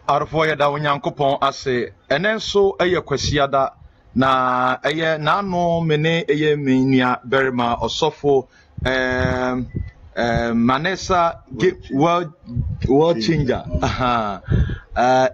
Arfo ya da Onyankopon ase enenso eye kwasiada na eye nano mene eye menia berima osofo Manessa world changer aha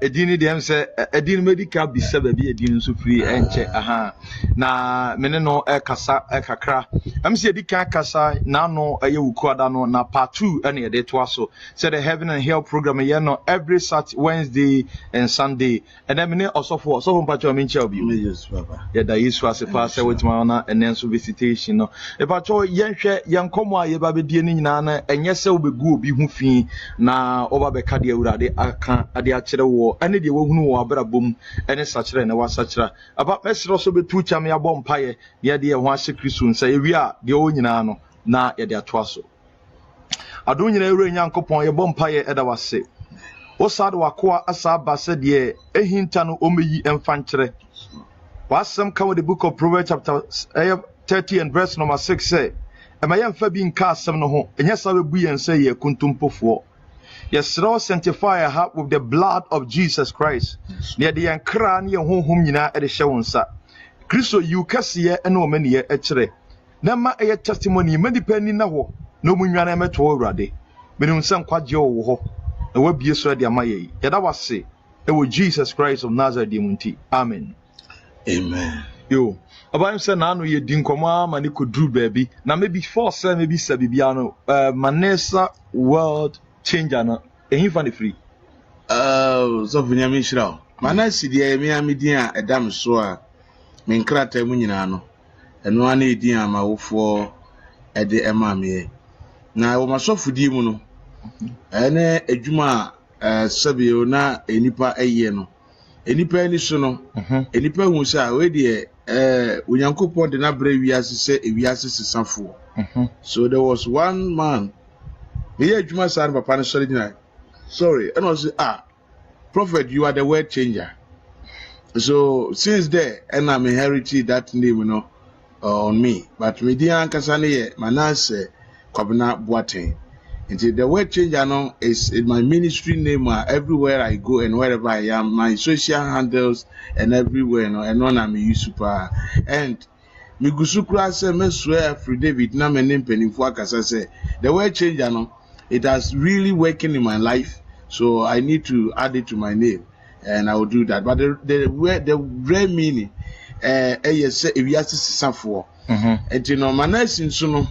edini dem se edini medical bisa ba bi edini so free enche aha na mene no kasa kakra am se edika kasa na no eye wukuada no na part 2 ene de to aso say the heaven and hell program here no every Saturday, Wednesday and Sunday and then mene osofo mpacho menche obi yes papa ya da Yesu asefa say wetima na enen so visitation no e pacho yenhwe yenkomo a ye ba be die ni nyina na enye se obegu obi hu fi na oba be ka de awurade aka ade akere wo ene de wohunu wo abrabom ene sachire na wasachira aba mesro so betu cham ya bom paye ye de ho ahye Kristo nsa ewi a de o nyina no na ye de atoa so ado nyina ewure Nyankopon ye bom paye eda wase o sad wakoa asa ba se de ehinta no omeyi emfankyere wasem come the book of Proverbs chapter 30 and verse number 6 say Emayam fa bi nka asem no ho enya sa bebu yen say ye kuntumpofo yesro sanctify a heart with the blood of Jesus Christ ne de yen kra ne yen honhom nyina e de hye wonsa Kristo yu kase ene o mane ye ekire na ma eye testimony madipa ni na ho no munwa na meto awurade menim se nkwaje wo ho na wabie so de amaye yeda wase e wo Jesus Christ of Nazareth munti amen yo About say na no ye din komo ma ne kodru baabi na maybe for say maybe sabi bia no Manessa world changer na ehin fa ne free so Benjamin Shira Manessa dia me amedin a edam so a me nkrata mu nyina no eno ana edin ama wofo ede ema me na wo masofudi mu no ene adwuma sabi na enipa eye no enipa eni so no enipa hu sa we de Unyankopon de na bre wiase se wiase sesafo so there was one man me adwuma sa na papa no sorry and was prophet, you are the word changer. So since there and I'm inherited that name on me, but me dia kasane Manase Kwabena Boateng. Until the word changer no is in my ministry name everywhere I go and wherever I am, my social handles and everywhere and one I'm used super and me gusukura say me swear free David na me name penifo akasa say the word changer no it has really working in my life, so I need to add it to my name and I will do that. But the real meaning yes say if you ask sisafo and you know Manase nso no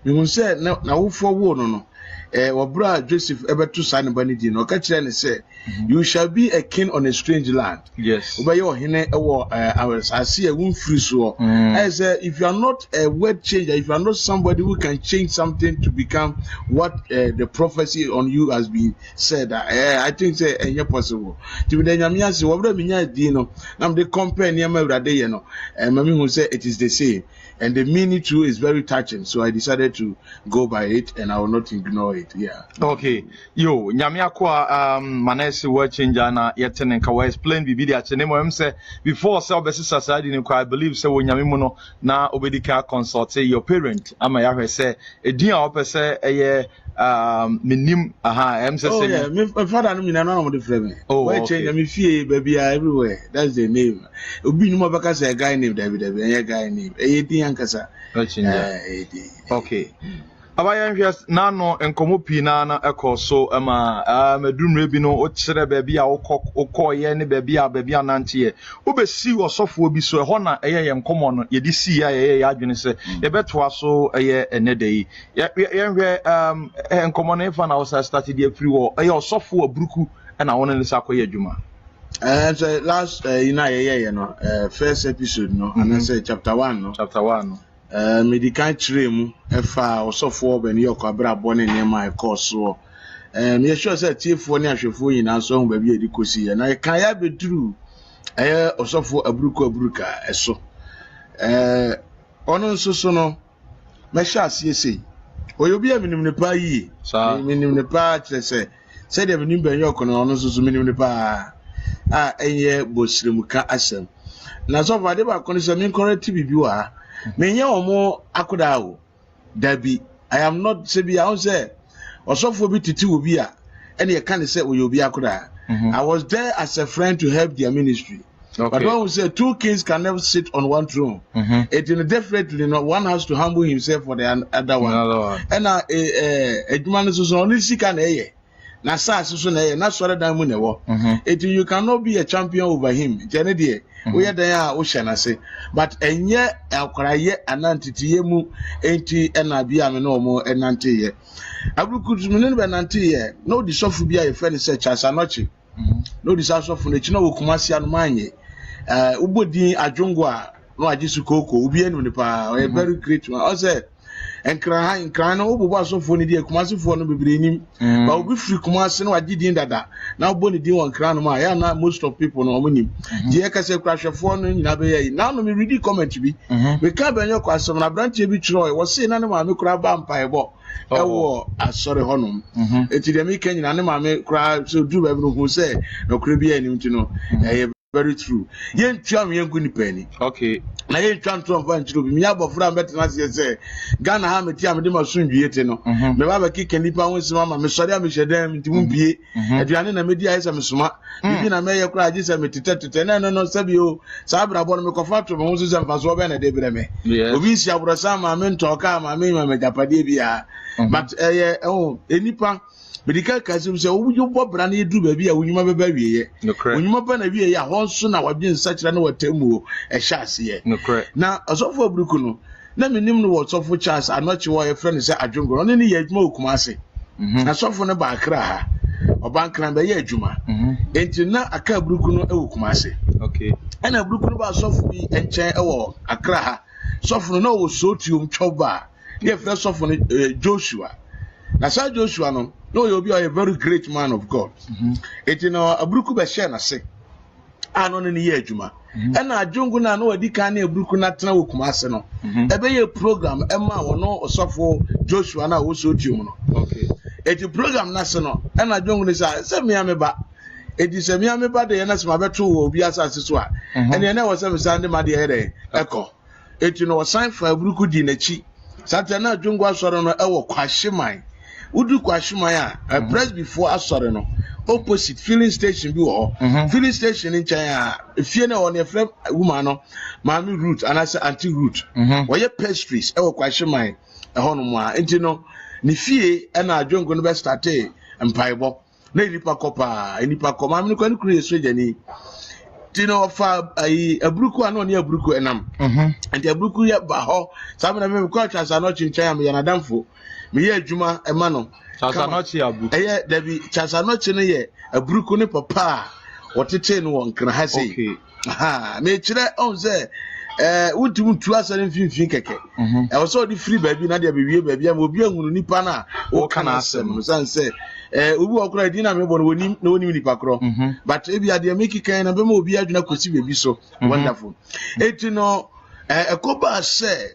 me say na wo for wo no Wabra Joseph Ebetu Sanibani Dino, Kachane say, you shall be a king on a strange land. Yes. By your hine I see a wound free so. I say, if you are not a word changer, if you are not somebody who can change something to become what the prophecy on you has been said, I think say any possible. To the Yamiasi, Wabra Minya Dino, now they compare Niama Radeyano, and Mammy who say it is the same. And the meaning too is very touching, so I decided to go by it and I will not ignore it. Yeah. Okay. Yo, Nyamiakwa Manesse word changer na yetene nka we explain bibi di achene mo say before say obesi society ni kwa I believe say wo nyame mu no na obedika consult your parent ama ya hwe say edin a opese eye minim say oh yeah, my father no me na no dey frame me. Oh, word changer me fie baby everywhere. That's the name. Obi no baka say guy name David a guy name. Yankasa. Okay. Abayan hwes na no enkomo pi na ekoso medumre bi no o kire ba bi a okoye ne ba bi a nante ye obesi osofo bi so ho na eye ye enkomo no ye di si ya ye adwene se ye beto aso eye enede yi ye hwe enkomo no fa na o started dey free wo eye osofo aburuku na won ne sa koye adwuma. So last first episode no and I say chapter 1 no. Chapter 1 medical trem efa osofo ben yok abrabo ne nema course so me sure say tiefo ne ahwefo nyina so ho ba bi edikosi ya na kan ya beduru osofo aburuka eso ono nso so no me sha asiese oyobi aminim ne pa yi minim ne pa kire say de minim ben yok no ono nso so minim ne pa enye bosremuka asem na so va de ba kono se min correct bibi wa menye omo akoda o dabi I am not say bi I say osofo bi titi obi a ene ye kan say oyobi akoda I was there as a friend to help their ministry. But when we say two kings can never sit on one throne, it is definitely not. One has to humble himself for the other one. And a man is only sick and a na sa so na na sore dan mu ne wo. You cannot be a champion over him. Jenedie we are there o hye na se. But enye akoraye anantitiye mu enti na bia me no mo enanteye. Abrukutu me ne be nanteye. No di sofu bia ye friend say Charles Anochi. No di sofu ne chi no wokumasi anu manye. Ubodi adwongo a no agisu koko obi enu ne pa very great man. I say enkran no obobo asofo ne die kumasifo no bebere nim ba obi free kumase no agidin dada na obo ne din won kran no ma ya na most of people no omonim die kase krahwefo no nyina be yi na no me read comment bi we ka banyo kwasom na branch bi chiro e wo se na ne ma me kura ba mpaebo ewo asore honom eti de me kan nyina ne ma me kura so du ba bi no hu se no kura bi anim ti no very true. Yen twa me yengu ni pani. Okay. Na yen twa nto mfa nchiro bi me abofra mbetena se Ghana ha me tia me de masundwie te no. Me ba kike nipa wonsi mama me sori am hyedam nti mumbie. Aduane na me di ayesa me soma. Bibi na me ye kura agisa me tete no sabi o. Sa brabo no me kofa to me wonsi se mfa so be na de bre me. Obi si abrosa ma me ntoka ma me ma me japade bia. But enipa Medical Kasim say, "Oh, you bob brand you do baby, when you may be when you may be a horse soon, I will be in such an hour temu a chassis." No, correct. Now, as of for Brucuno, let me name the words of which I'm not sure a friend is a jungle, only yet more Kumasi. I saw for the Bakra or Bankran by Juma. And now a car Brucuno Kumasi. Okay. And a Brucuno soft me and chair or a craha. Soft no so to Choba. Yeah, first of all, Joshua. Now, Sir Joshua, no, you'll be a very great man of God. It in a Bruku Bashana say, I don't any year, Juma. And I junguna no a decani Brukuna Tanakumaseno. A bay program, Emma or no or suffer Joshua now also Juno. Okay. It's a program national, and I don't say, me ameba. It is a me ameba, the Yanas Mabetu will be as Siswa. And then I was a Sunday, my dear echo. It you know a sign for a Bruku Dinechi. Satana Jungwa Sorano, our Kwashimai. Udu Kwashimaya, a press before Asorano, opposite filling station, filling station in China. If you know on your friend woman, Mammy root, and I say anti root. Why your pastries, our Kwashimai, a honoma, and you know, Nifie, and I don't go to start and Piebo, Lady Pacopa, and Nipaco, I'm going to create Sweden. Tino fa a bruku ano ne bruku enam and the bruku ya ba ho some na me ko Charles Anochi nchen me yana damfo me ye adwuma e ma no Charles Anochi abu David Charles Anochi ne ye a bruku ne papa wotete no won kra ha sei me kire on say wuntum tu asare mfimfin keke e wo so di free baby na dia bewie baby am obi ahunu nipa na wo kana asem san say obi okura di na me bo no woni nipa kro but e bia de make kan na be ma obi adwuna kosi baby so wonderful etino ekoba say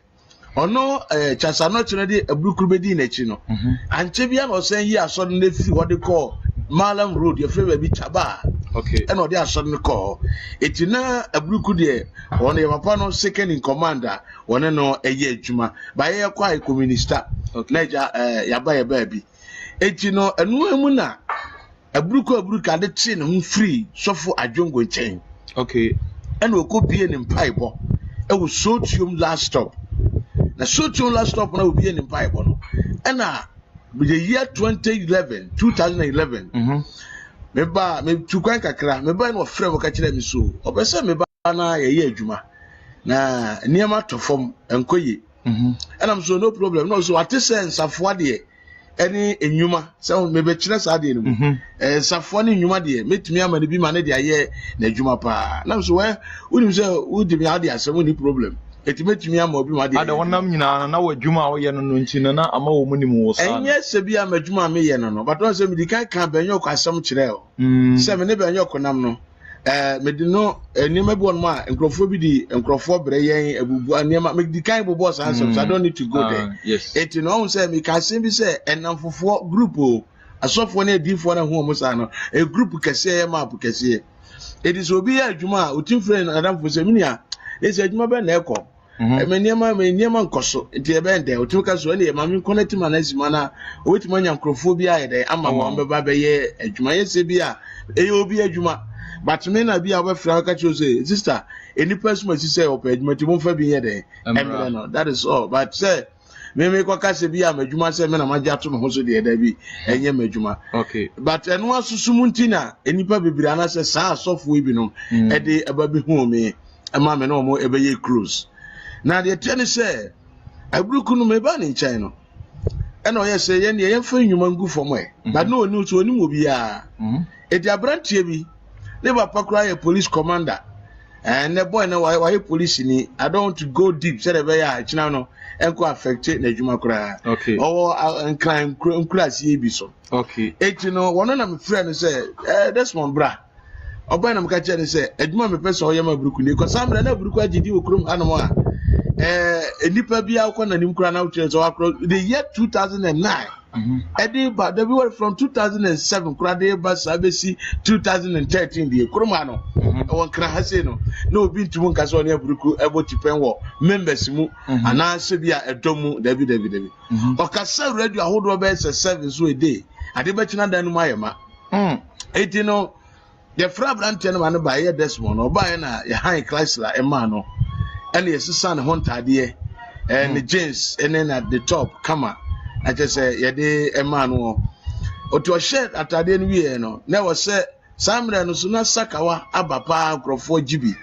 ono chasano chine di abukuru be di na chi no anche bia no sen yi aso na fi what they call Malam Road your free baby Chaba. Okay. And what they are suddenly call it na abruku de one your papa no second in commander one no a year juma by a quiet communista naija yaba baby etino enu emu na abruku de chin him free so for adwongo chain. Okay. And we could be in pipe e was sotium last stop na sotium last stop na we be in pipe no and with the year 2011 meba me tukwan kakra meba no frɛ mo ka kire me so obese meba na ye adwuma na niema tofom enkoye am so no problem no so ate sense afo de any enwuma so mebe kire sa de no safo ne enwuma de metumi ama ne bi ma ne de aye na adwuma pa na so we unim se udi mi ade asem ni problem etimetumi ama obi ma de ada wonam nyina na wadwuma wo ye no nti na ama wo munim wo sa enye se bi amadwuma me ye no but onse me di kan benyo kwa asem kire o se me ne benyo konam no me di no enema bi won ma enkrofo bi di enkrofo bre yen abubu enema me di kan bobo sa ansem so I don't need to go there. Yes, eti no on se me ka se bi se enamfofo group o asofo na edifo na hu mo sa no a group kese ye map kese edi so bi ya adwuma o timfre na adamfo se minia esi adwuma be na ekọ me niema nkoso nti e be ndɛ otu ka so ne ma me connect man azima na oweti manya nkrofobia e dɛ ama wo beba be ye adwuma yese bia e obi adwuma but me na bia obefra ka cho say sister enipa suma si say opa adwuma ti mo fa bi ye dɛ emre no that is all but say me kwa ka se bia madwuma say me na magya to me ho so de da bi enye madwuma okay but eno asusumu ntina enipa bibira na say sa asofo bi no e de aba bi hu me ama me no mo e be ye cruise na de tene say abruku no me ba ni nkyɛn no ɛna ɔyɛ sɛ yɛn yɛn fa nnwuma ngu fam but no oni so oni mo bia edi abrantie bi ne papa kura yɛ police commander and the boy na why police ni I don't want to go deep say the be ya china no enko affect na adwuma kura okay crime class ye bi so okay eti no one na me friend say this one bra oba na me ka che ni say adwuma me pese oyema buruku ni ko samra na buruku agidi okurum anamo a enipa bia akọ na nim kura na uche so akro the year 2009 edi ba the we from 2007 kura de ba sabesi 2013 die kuruma no won kra ha se no na obi ntumu nka so na buruku ebo tipen wo members mu ana se bia edomu david okasa radio ahodo be se 7 so a day ade be china dan mu ayema eti no the fra brand no ma no ba ye Desmond no ba ye na ye high class la e ma no and yes son hontade and the jeans and then at the top kama I just say ye de e ma no oto shirt atade no wie no na wo say samre no so na sakawa abapa krofo gibi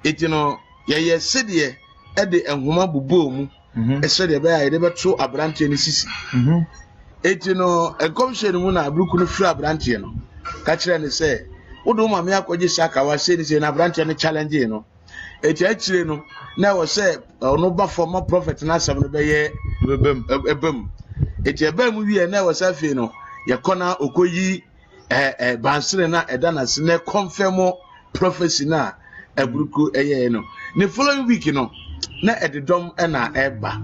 eti no ye sede e de enhoma bubo mu e sede be ya de beto abrante ni sisi eti no e komhye mu na abruku no fira abrante no ka kire ne say wodo ma me akogye sakawa se na abrante no challenge no eti akire no na wo say ono ba former prophet na asem no be ye ebem eti ebem wie na wo say fe no ye kona okoyi bansere na eda na se na confirm prophecy na abruku eye no the following week no na ededom na eba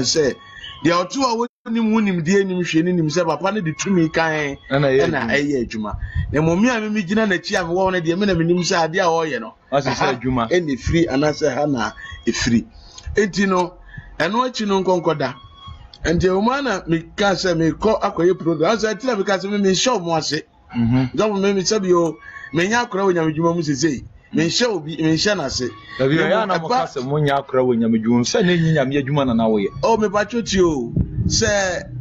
say the otu a wonim die nim hwe ni nim se papa ne de tumi kan na eye adwuma na momi a me gina na chi a me wo na de me na menim se ade a wo ye no asese adwuma ene free anase ha na e free enti no eno achi no nkonkoda enti o ma na me ka se me ko akoye program asa tira me ka se me show mo ase do me sabi o me nya akora wonyam adwuma mu sesei me hye obi me hye na se dabi ya na mo ka se mo nya akora wonyam adwuma se na nyinyam adwuma na wo ye o me patroti o se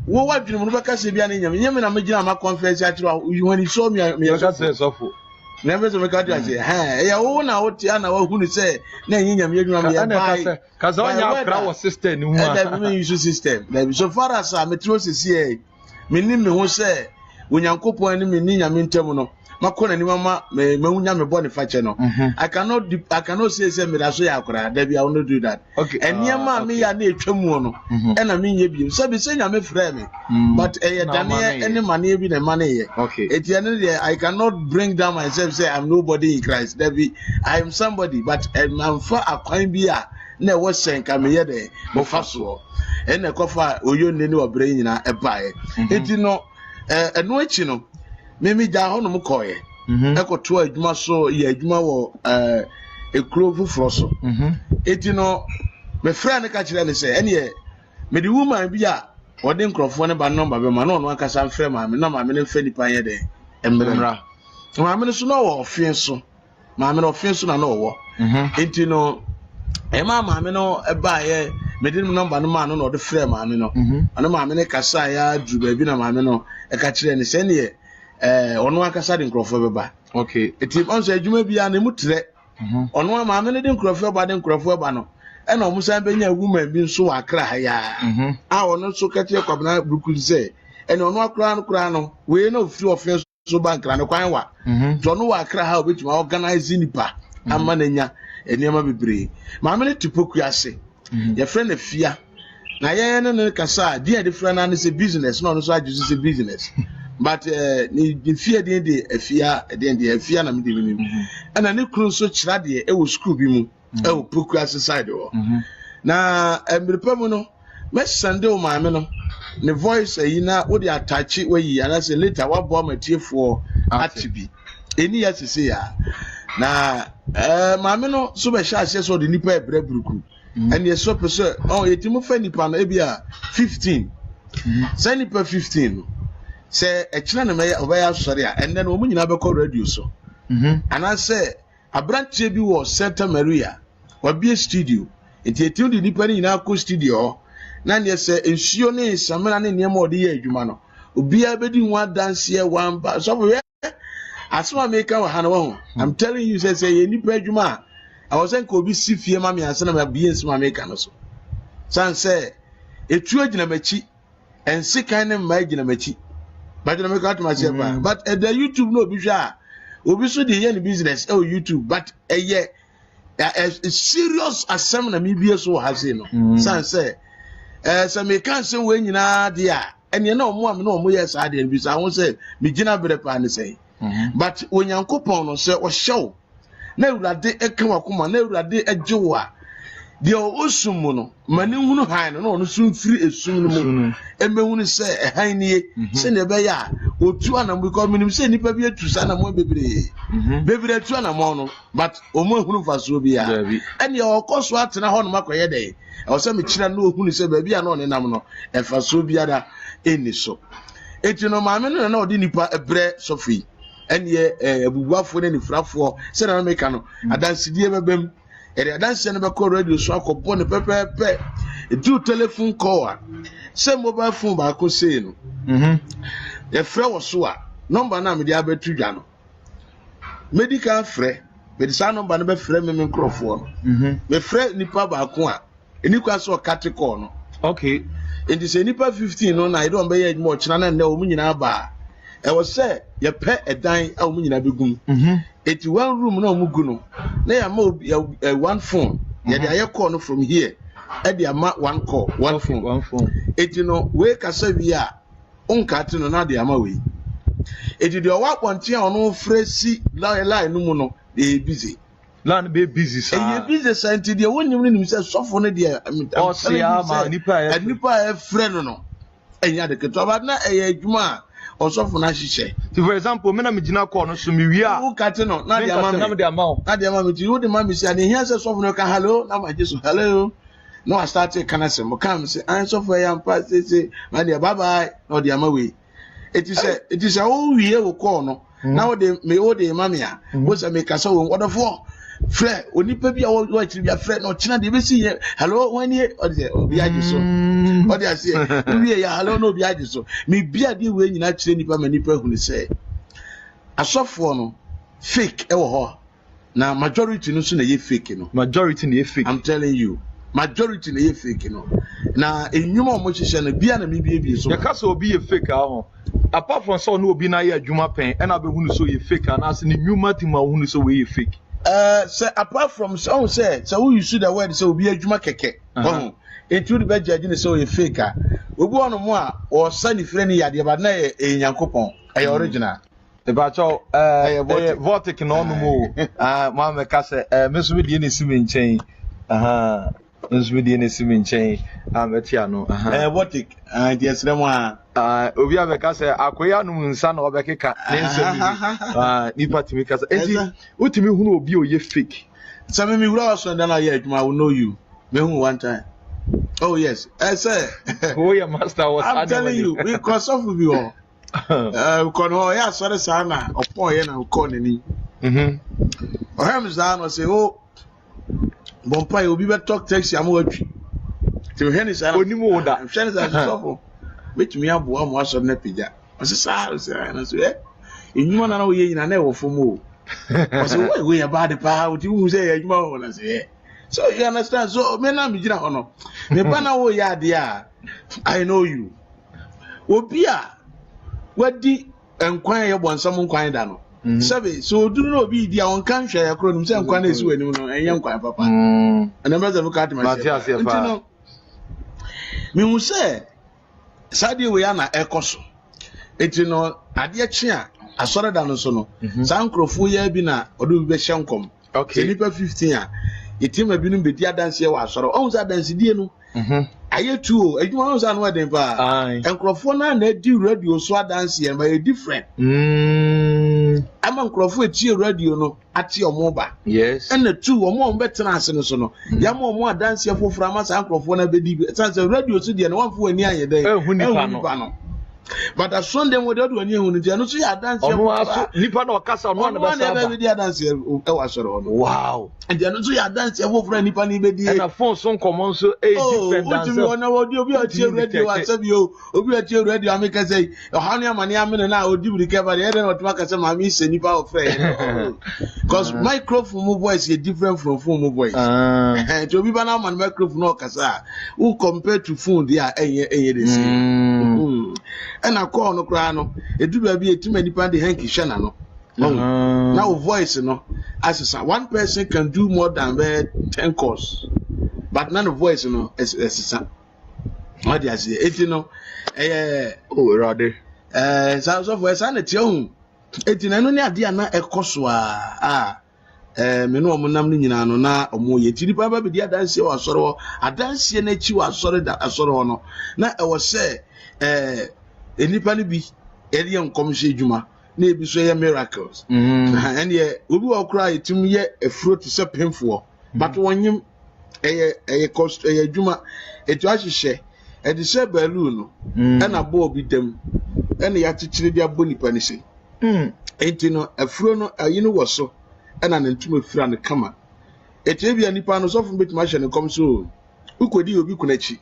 wo wadwene mo beka se bia na nyam na me gina ma conference a tira when he saw me ka se sofo na me so me ka do ase ya wo na wo ti ana wo hunu se na nyinyam adwuma me ya bai ka za onya akora wo sister ni hu a da me use system da so far as me tro sisi me ni me ho se onyankopon ni me ni nyam ntem no makona ni mama me unya me bone fache no I cannot say me da so ya akora da bia I will not do that okay eniema me ya na etwamu no e na me nye bi so be say nya me frɛ me but dane any money bi na money ye okay etiane there I cannot bring down myself say I'm nobody in Christ that be I am somebody but I'm for akwan bi a na wo senka me ye de mo faso e na kofa oyo nne ni obre nyina e bae eti no eno achi no memi ja ho no mkoye ekoto adwuma so ye adwuma wo ekuro fufuro so eti no me fra ne ka kire ne se ene me di woman bi a wode nkrofo ne ba number be ma no no akasa mfre ma me na ma me ne fa nipa ye de emra ma me so no wo ofin so ma me no ofin so na no wo eti no e ma me no e ba ye me di number no ma no no de frɛ ma me no ana ma me ne kasa ya dru ba bi na ma me no e ka kire ne se ne ono akasa de nkrofo beba okay eti onso adwuma bia na mu tre ono ma me ne de nkrofo ba no e na omusan benya woman bi nso akra ha ya a ono so katie kwabna buku se e na ono akra no we na ofiri ofin so bankra ne kwan wa to ono wa akra ha obetuma organize nipa ama na nya eniema bebre ma me ne tipoku ase ye friend na fia na ye ne kasa dia de friend na se business no so ajusu se business but the fear the afia na me de ni ana ne kru so kira de e wo school bi mu e wo poku aside wo na emrepa mu no me sande o maame no ne voice ayi na wo de attach we yi ana se later wa bo matiefo atibi eni ya sese ya na maame no so be sha ase so de nipa ebreburuku and you so person oh yetimu fa nipa no ebia 15 say nipa 15 say ekina na me obaya sori a and then omu nyina be call radio so and I say abrantie bi wo Santa Maria wabie studio enti etiu di nipa ni nyina ko studio na ne say ensuo ne samena ne niam odi ye adwuma no obia bedi ho dance ye one ba so we asoma make wa hana wo I'm telling you say ye nipa adwuma I was saying Kobi si fie ma me ansa na ma bie nsima make no so san say etu agina machi ense kan ne ma agina machi but na make out myself but the YouTube no bi hwa obi so dey yen business YouTube but a serious assembly na me bie so ha say no san say so me kan say we nyina de a ene na omo am na omo yes ade bi so I won say me gina bere pa ne say but onyankopon no say o hyew na urade eka wakoma na urade agyewa de osum no mani hunu han no no sum firi esum no mu emehunu say han nie se ne be ya otu anam because minim say nipa bi atu sa na mo bebre atu anam no but omo hunu faso bi ya ene okoso atena ho no makoye de o say me kira na ohunu say ba bi a no ne nam no e faso bi ada eni so eti no ma me no na odi nipa ebre sofi ene abubuafo ne nifrafo se na make no adansidie bebem adansi ne be call radio so akọbọ ne pepepe do telephone call say mobile phone ba ko say no e frɛ wo so a number na me dia betu dwa no medical frɛ me sa number ne be frɛ me nkrofo no me frɛ nipa ba ko a enikwa so kate call no okay enti say nipa 15 no na I don be ye mo kyina na o mu nyina ba e wo say ye pɛ edan a o mu nyina begum eti one room na o mu gu no na ya ma one phone ye dey aye call no from here e dey ama one call one phone eti no we kasa wi a onka te no na dey ama we eti dey o wa ponte a ono fresi line no mu no dey busy land be busy sir e busy senti dey wonim no nim say sofo no dey o se ama nipa e friend no enya de keto ba na e adwuma osofo na hihye for example me na me gina call no so me wi a wo kate no na dey ama me ti wo dey ma me si ade hia say sofo no ka hello na ma jesu hello no I started kana se mo kam say an sofo ya mpa say ma dey bye bye no dey ama we it is o wi e wo call no na wo dey ma me a wo say me ka so wo odofo frɛ onipa bi a wo akiri bi frɛ no kyina de be si hello wani obi agi so odi ase wi ya hello no obi agi so me bia de we nyina kyire nipa ma nipa hu ne sɛ asɔfo no fake e wo ho na majority no so na ye fake no majority na ye fake I'm telling you majority na ye fake no na enyuma o mo hyehyɛ no bia na me bia so ya ka so obi ye fake a ho apart from so no obi na ye adwuma pɛn e na be hu no so ye fake ana ase ne nyuma ti ma hu no so we ye fake say apart from so say who you see the word say obi adwuma keke etu de be judge ne say o fake a obi ono mo a o sa ni frɛ ni yade ba na e nyankopon e original e ba cho vortic no no mo ma me ka se me so bi ne simi nchen nso bi ne simi nchen ametia no vortic di esre mo a obi abeka se akoya no nsa na obekeka ne nsa bi nipa timi kasa enti utimi hu no obi oye fake so me wura was so na ya adwuma I will know you me hu one time oh yes I say oh your master was I'm telling you because of you kono ya sore sana opon ye na ko nani ohem za no say oh bompa obi be talk taxi am watwi ti he ni sana onimu oda hwe ni sana so metumi aboa mo aso na pija ose saa say na so enyuma na wo ye nyina na e wo fomo ose we ya bad pa o ti hu say enyuma wo na say so you understand so me na me gina hono me pa na wo ya de a I know you obi a wadi enkwan ye bonsam nkwan da no sabe so duru no obi di a won kan hwe ya kro nim say nkwan na esi wani no enye nkwan papa na me za me ka atema say ntino me hu say sadi we ya na ekoso etino ade kye a asore da no so no sankrofo ya bi na odo bi be hyenkom okay nipa 15 a yetima bi no be di adanse wa asore on za adanse die no ayetu o adwuma on za no den pa enkrofo na di radio so adanse e ma different ama nkrofo etie radio no ate omoba yes and the two omo betena ase no so no yama omo adanse afofra ma sa nkrofo na bedi sense radio so de no wanfo ani aye den ehun nipa no but as Sunday we do ani ehun ntia no so ya dance ono aso nipa na okasa ono na basa ba be dia dance e wa soro ono wow ntia no so ya dance e fofra nipa ni be di na phone so common so different dance o ona wodi obi atie radio asabi o obi atie radio ameka say ohanu amane amene na odi brike ba de na otuma kase ma mi se nipa of friend because microphone voice is different from phone voice to obi ba na man microphone no kasa who compare to phone dia enye dey say and I call no kra no edu ba bi etima nipa de hanky shana no now voice no as one person can do more than 10 calls but none of voice no is what do you say it no oh rather so voice and it you etina no ne ade ana ekoso me no omunam ni nyina no na omo ye tiri pa ba bi dia danse wa soro adanse na chi wa soro da asoro no na e wo se enipa ni bi eri enkomhye adwuma na ebi so ye miracles and ye obi wa kra etim ye afro to se painful but wonyim cost adwuma etu ahihye e de se balloon no na bo obi dem na ya chichire dia bo nipa ni se enti no afro no ayi no wo so na ntum afira ne kama etu bia nipa no so fun betima hye ne kom so ukodi obi kunachi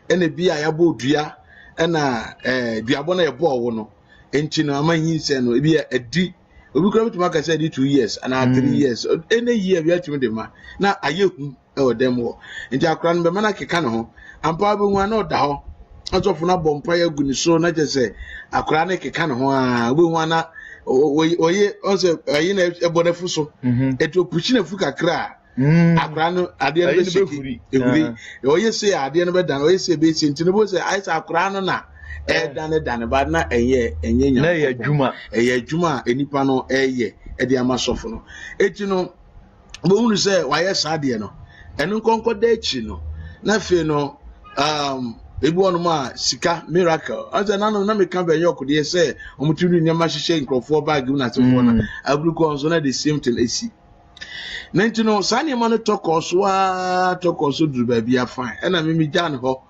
na bia ya bo dua na duabo na ye bo wo no enti no amanyi nse no bia adi obi kura betima ka say 2 years and 3 years any year bia timi de ma na ayehu e odem wo enti akura no be mana keka ne ho ampa be nwa na oda ho azofu na bompa ya guni so na je say akura ne keka ne ho obi nwa na oye onse ayi na ebonefu so eti opuchi na fu kakra akura no ade no be shiki ehuri oye say ade no be dan oye say be si ntino bo say ai sa akura no na dan ba na enye nya na ye adwuma enipa no eye de amasofo no eti no bo hunu say waye sa ade no enu konko da echi no na fe no ebi wonu ma sika miracle aza nanu na me kan be yok de say omuturu nyama hihye nkrofo bag na tefo na abruko onso na the same thing esi nantino sani ma no tokoso duru ba bia fine na me jan ho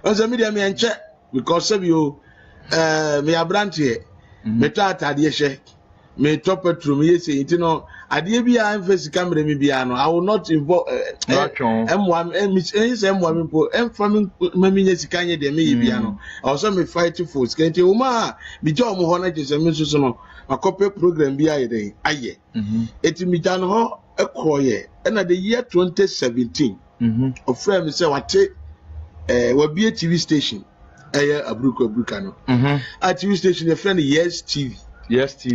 onso me dia me enche because say you me abrantie me tata de hye me top petrol me yesi ntino ade bia emphasize camera me bia no I will not involve M1 po emfam mami nyesika nye de me bia no also me fight for skente uma bi jo mo ho na jese me susu no makope program bia ye aye eti mi jan ho ekoye na the year 2017 of friend say wate we be TV station abruka no a TV station the friend Yes TV.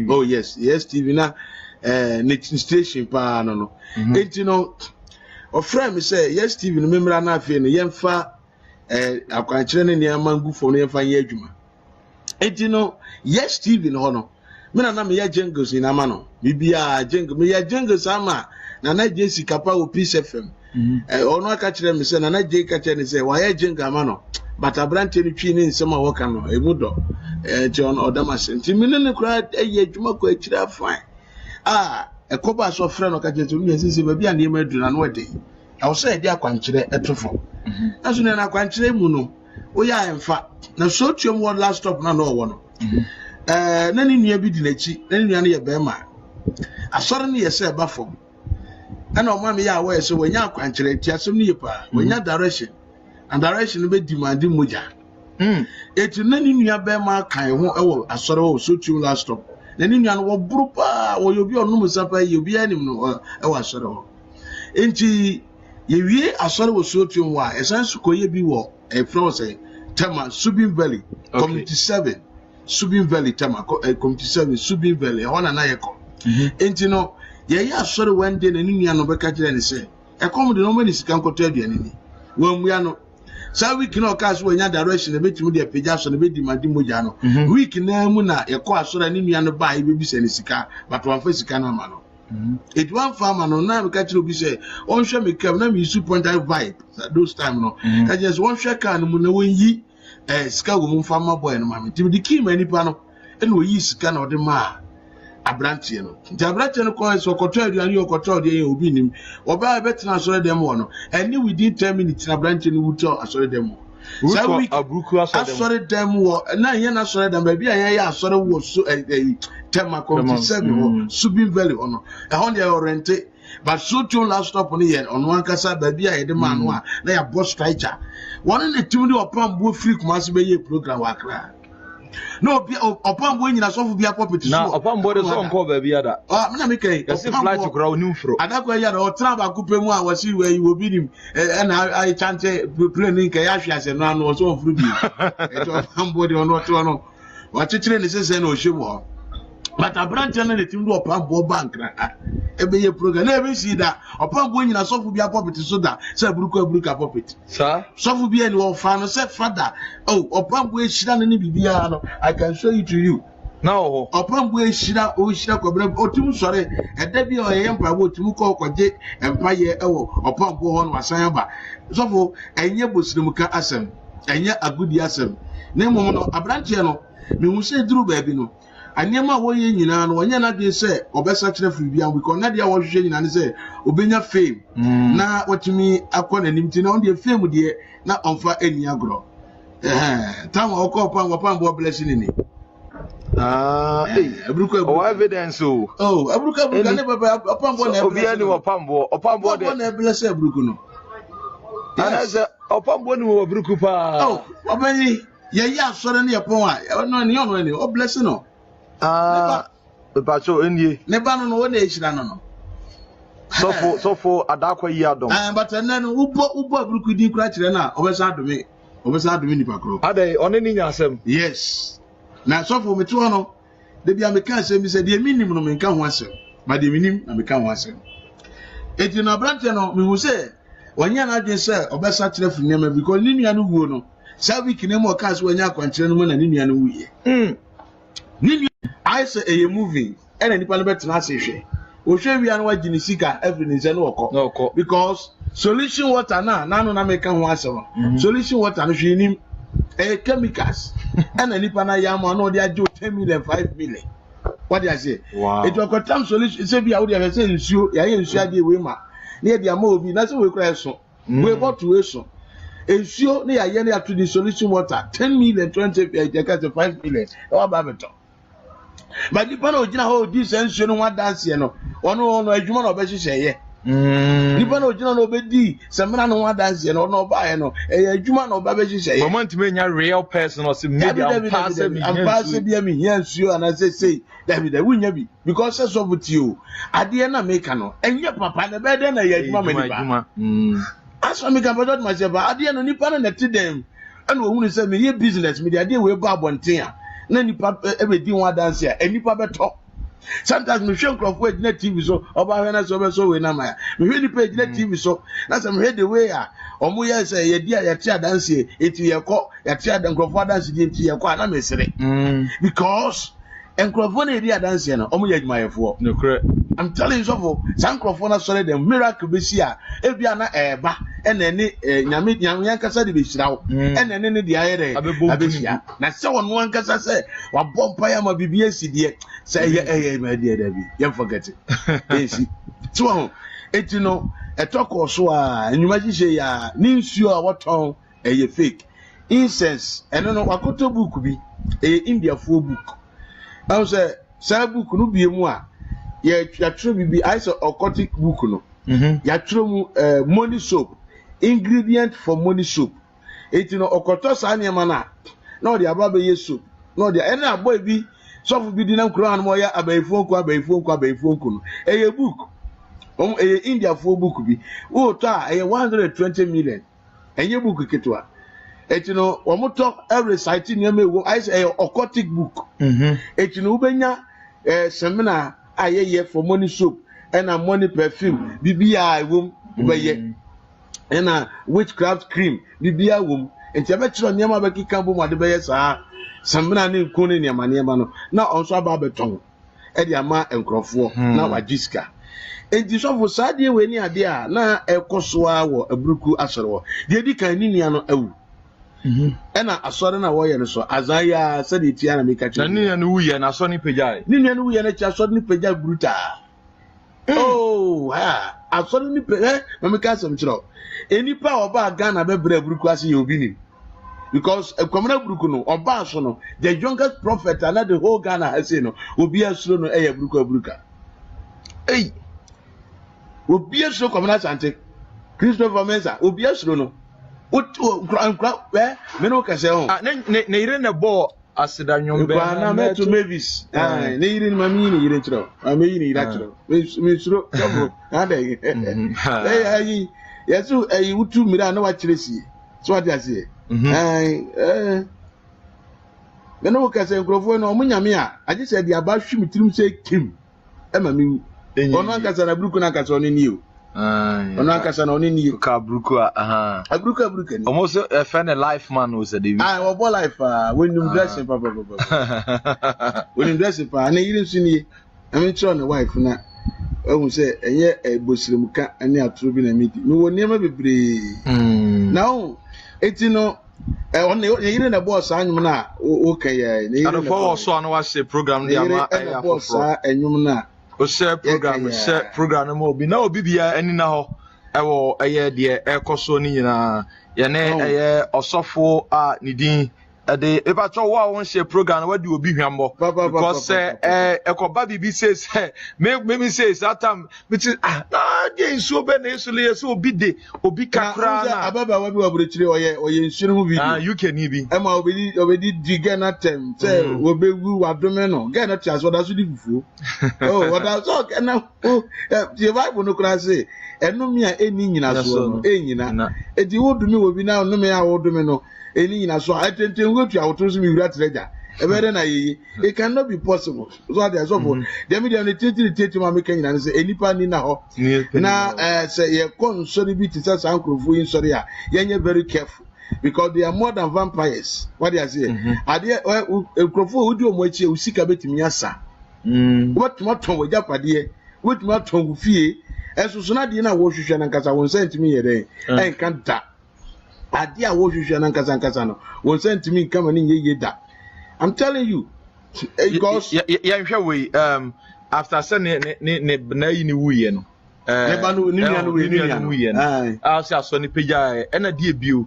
Oh yes TV na net station pa no enti no of friend me say Yes TV no memra na afi no yemfa akwankyere ne niam ngufo no yemfa ye adwuma enti no Yes TV no no me na me ya jengles na ma no bibia jengles me ya jengles ama na Jessica pa o Peace FM ono aka kyere me say na Jessica kyere ne say wa ya jenga ma no but abrante ni twi ni nsema woka no emudo John Odamase nti me ne kura eye adwuma ko akyira fine ekoba so frɛ no ka kyerɛ me sisi ba bia ne ma aduna no wede awo sɛ de akwankyerɛ etofo aso ne na akwankyerɛ mu no wo ya emfa na so tuom one last stop na no wo no na ni nua bi di nachi na ni nua no ye bema asɔre ne ye sɛ ba fom ana o ma me ya wo ye so wonya akwankyerɛ ti asom ne ye pa wonya direction and direction be demand moja etu na ni nua bema kan ho ewo asɔre wo so tuom last stop na ni nua no wo buru pa wo yobi onu musapa yobi anim no ewo asɔre ho enti ye wie asɔre wo so tuom wa esansu koye bi wo from say Tema Subin Valley Community 7 Subin Valley Tema Community 7 Subin Valley hona na yeko enti no ye ya asɔre one day na ni nua no be ka kire ne say e kom de no mani sika nkoto aduane ni wa mu ya no sa week na oka so nya direction na betimi de page aso na be di madi moja no week na mu na ye ko asɔre ni nua no ba e be bisa ne sika but wan fa sika na ma no it one farmer no na ka kire obi say on hwe me kam na me use point vibe those time no ka just one hwe kan mu na won yi sika wo mu farmer boy no ma me tim di ki ma nipa no e no yi sika na ode ma abrantie no nti abrantie no ko so koto aduane yo koto de ye obi nim oba betena asore dem wo no any within 10 minutes na abrantie no wuto asore dem so we abruku asore dem wo na ye na asore dem ba bia ye asore wo so tema 27 wo Subin Valley ono e hon dey orientate but so to last stop on here on one kasa ba bia ye de man no a na ya boss striker one na team dey opam bo free Kumasi be ye program wa kra no opam bo nyina so fu bia puppet so na opam bo de so nko ba bia da me na me kai kasi flight kura oni mfro adakwa ya o tra ba coupe mu a wasi we obi nim na I chante plane nke ya hwe ase no anu so mfru bi e to opam bo de ono to no wa chichire ne sese na o hwemo but abranche na the team do opam bo bank na ebe ye program na ebe si da opam bo nyina so fu bia puppet so da say buruka puppet sir so fu bia ni o fa no say father oh opam bo e shira no ni bibia no I can show it to you now opam bo e shira kwabra otum sore eda bia o ye mpa bo otum ko kwaje empa ye ewo opam bo ho no wasan ba so fu enye bosirim ka asem enye agudi asem na mum no abranche no me hu say duru ba bi no anyama wo ye nyina no wonya na de say obesa kire firi bia because na de wo hwehwe nyina ne say obenya fame na watumi akọ nanim ti na on de fame de na onfa eni agro tam okọ pam bo blessing ni o evidence abruka ne baba pam bo na obi ani opam bo de na bless abruku no ana say opam bo ni wo abruku pa obani ye ya asore ne yepon a no ne ono ni o bless no Bacho enye ne ba no wo na ehira no sofo adakwa yi adom but then ubo abruku din kura kire na obesa adome nipa kro ade one ni nya asem yes na sofo metu no de bia meka asem bi se de minim no menka ho asem ma de minim na meka ho asem eti na branche no me hu se wanya na adwen se obesa kire fu nema because ni nua no wuo no sa week ne mo ka so wanya akwankire no mo na ni nua no wuye ni I say a movie and any parliament na say hwe o hwe wi an wa gini sika every ni se no okọ because solution water na no na make ho asem solution water no hwe nim chemicals and any pana yam no dey ajo 10 million 5 million what dey say wow it was time solution say bia wo dey say nsuo ya ye nsuo ade we ma na e bia ma obi na say we kra so we bought we so nsuo na ya ye na to the solution water 10 million 20 5 million e wa ba beto but the pan ogina ho di sensuo no wa dance ye no ono adwuma na obehye ye nipa na ogina no obedi semra no wa dance ye no ono ba ye no adwuma na obehye ye moment me nya real person or some media pass bia me yansuo ana say David we nya bi because say so buti o ade na make no enye papa na be de na ye adwuma manipa as me can budget myself ade no nipa na net dem and ohunu say me ye business me ade we ba abonten a na nipa ebedi one dance a nipa beto sometimes me hwe nkrofo agina TV so oba hwe na so be so we na ma me hwe nipa agina TV so na say me hwe the way a omo ye say ye dia ye tia dance eti ye ko ye tia dan nkrofo dance di eti ye ko na me sere because nkrofo na dia dance no omo ye adwumayefo no correct I'm telling you so san nkrofo na sore dem miracle be si a ebia na eba ena ni nyame yankasa de be hirawo ena ne de ayere abehia na se wono yankasa se wa bompa ya ma bibie sidie se ye ma de da bi you forget it esi so etino etoko so a enwuma hihye ya ni nsuo a woton eye fake incense eno no wakoto book bi India fo book I say sa book no bie mu a ya tro bibi I say occultic book no ya tro mu money soap ingredient for money soap etino okoto sa niam na o de aba be ye soap no de ena boy bi sofu bi di na nkro an mo ya abaifo nko no eye book eye India fo book bi o to a eye 120 million enye book ketwa etino womoto every site niam ewo I say occultic book etino ubenya seminar ayeye for money soap and money perfume bibia ewom ubeye ena witchcraft cream bibia wom enti abetro niam abekika bo made beye saa seminar ne nkone niam no na onso aba beton e de ama enkrofo na wagiska enti sofo saade we ni ade a na ekoso a wo abruku asoro de di kan ni nua no awu ɛna asɔre na wɔyɛ no so azaya sɛ de tia na meka kyerɛ na ne nua no wuye na asɔ ne pagyae ne nua no wuye na kyerɛ asɔre ne pagya bruta asɔre ne pagya ma meka asɛm kyerɛ enipa a ɔbaa Ghana bɛbrɛ buruku ase yɛ obi nim because Kwamina Buruku no ɔbaa so no the youngest prophet and the whole Ghana has say no obi asuro no ɛyɛ buruka obi asuro Kwamina Asante Christopher Mensah obi asuro no me no kase ho ne yire ne ball aseda nwombe na meto Mavis ne yire ni mami ni yire kyerɛ mami yi ni yire kyerɛ me suro kabo na da yi ayi yesu ayi wutu mira na wa kyerɛ sie so what ase me no kase nkrofo no ɔmo nyame a agye sɛ de aba hwim tirim sɛ kim ɛma mi ɔno ankasa na Buruku na ankasa ɔne ni o ono akasa na oni ni ka Buruku Buruku ni almost a fan life man was the we life when you dressing papa when you dressing pa na yiri nso ni I mean try na wife na ehun say enye ebosirem ka ani aturo bi na medi me woni ma bebre now eti no on yiri na boss anyum na o kan ya na yiri na boss so na wa say program dia ma ya boss anyum na o share program no obi na obi bia ani na ho ewo eye de ekoso ni nyina ye ne eye osofo a ni din ade eba cho wa won share program wa di obi hwambo because ekoba bibi says me says that time which na dey nsuo be na esule so obi de obi kakra na ababa wa bi wa burekire oye nsuru mu video UK ni bi e ma obedi di Ghana tem say obewu wadome no Ghana tiaso da so di fufuo what I talk na the Bible no kra say enumi a eni nyina so no enyina edi wodumi obi na onumi a wodumi no eni nyina so atenten wetu a woto so mi wura treasure ebere na yeyi it cannot be possible so there so for dem dey tete ma make nyina say enipa ni na ho na say ye kon sorry bi tisa sankrofo yin sorry a yenye very careful because they are more than vampires what they say ade enkrofo odi omo achi usika betimi asa what ton wajapade what ton gufie esusu na de na wo hwehwe na nkasa won sentimi ye den enkanta ade a wo hwehwe na nkasa no won sentimi nkama ni ye da I'm telling you because hwe we after say ne na yi ni wuye no ne ba no ni wuye no also aso ni pagya e na de bio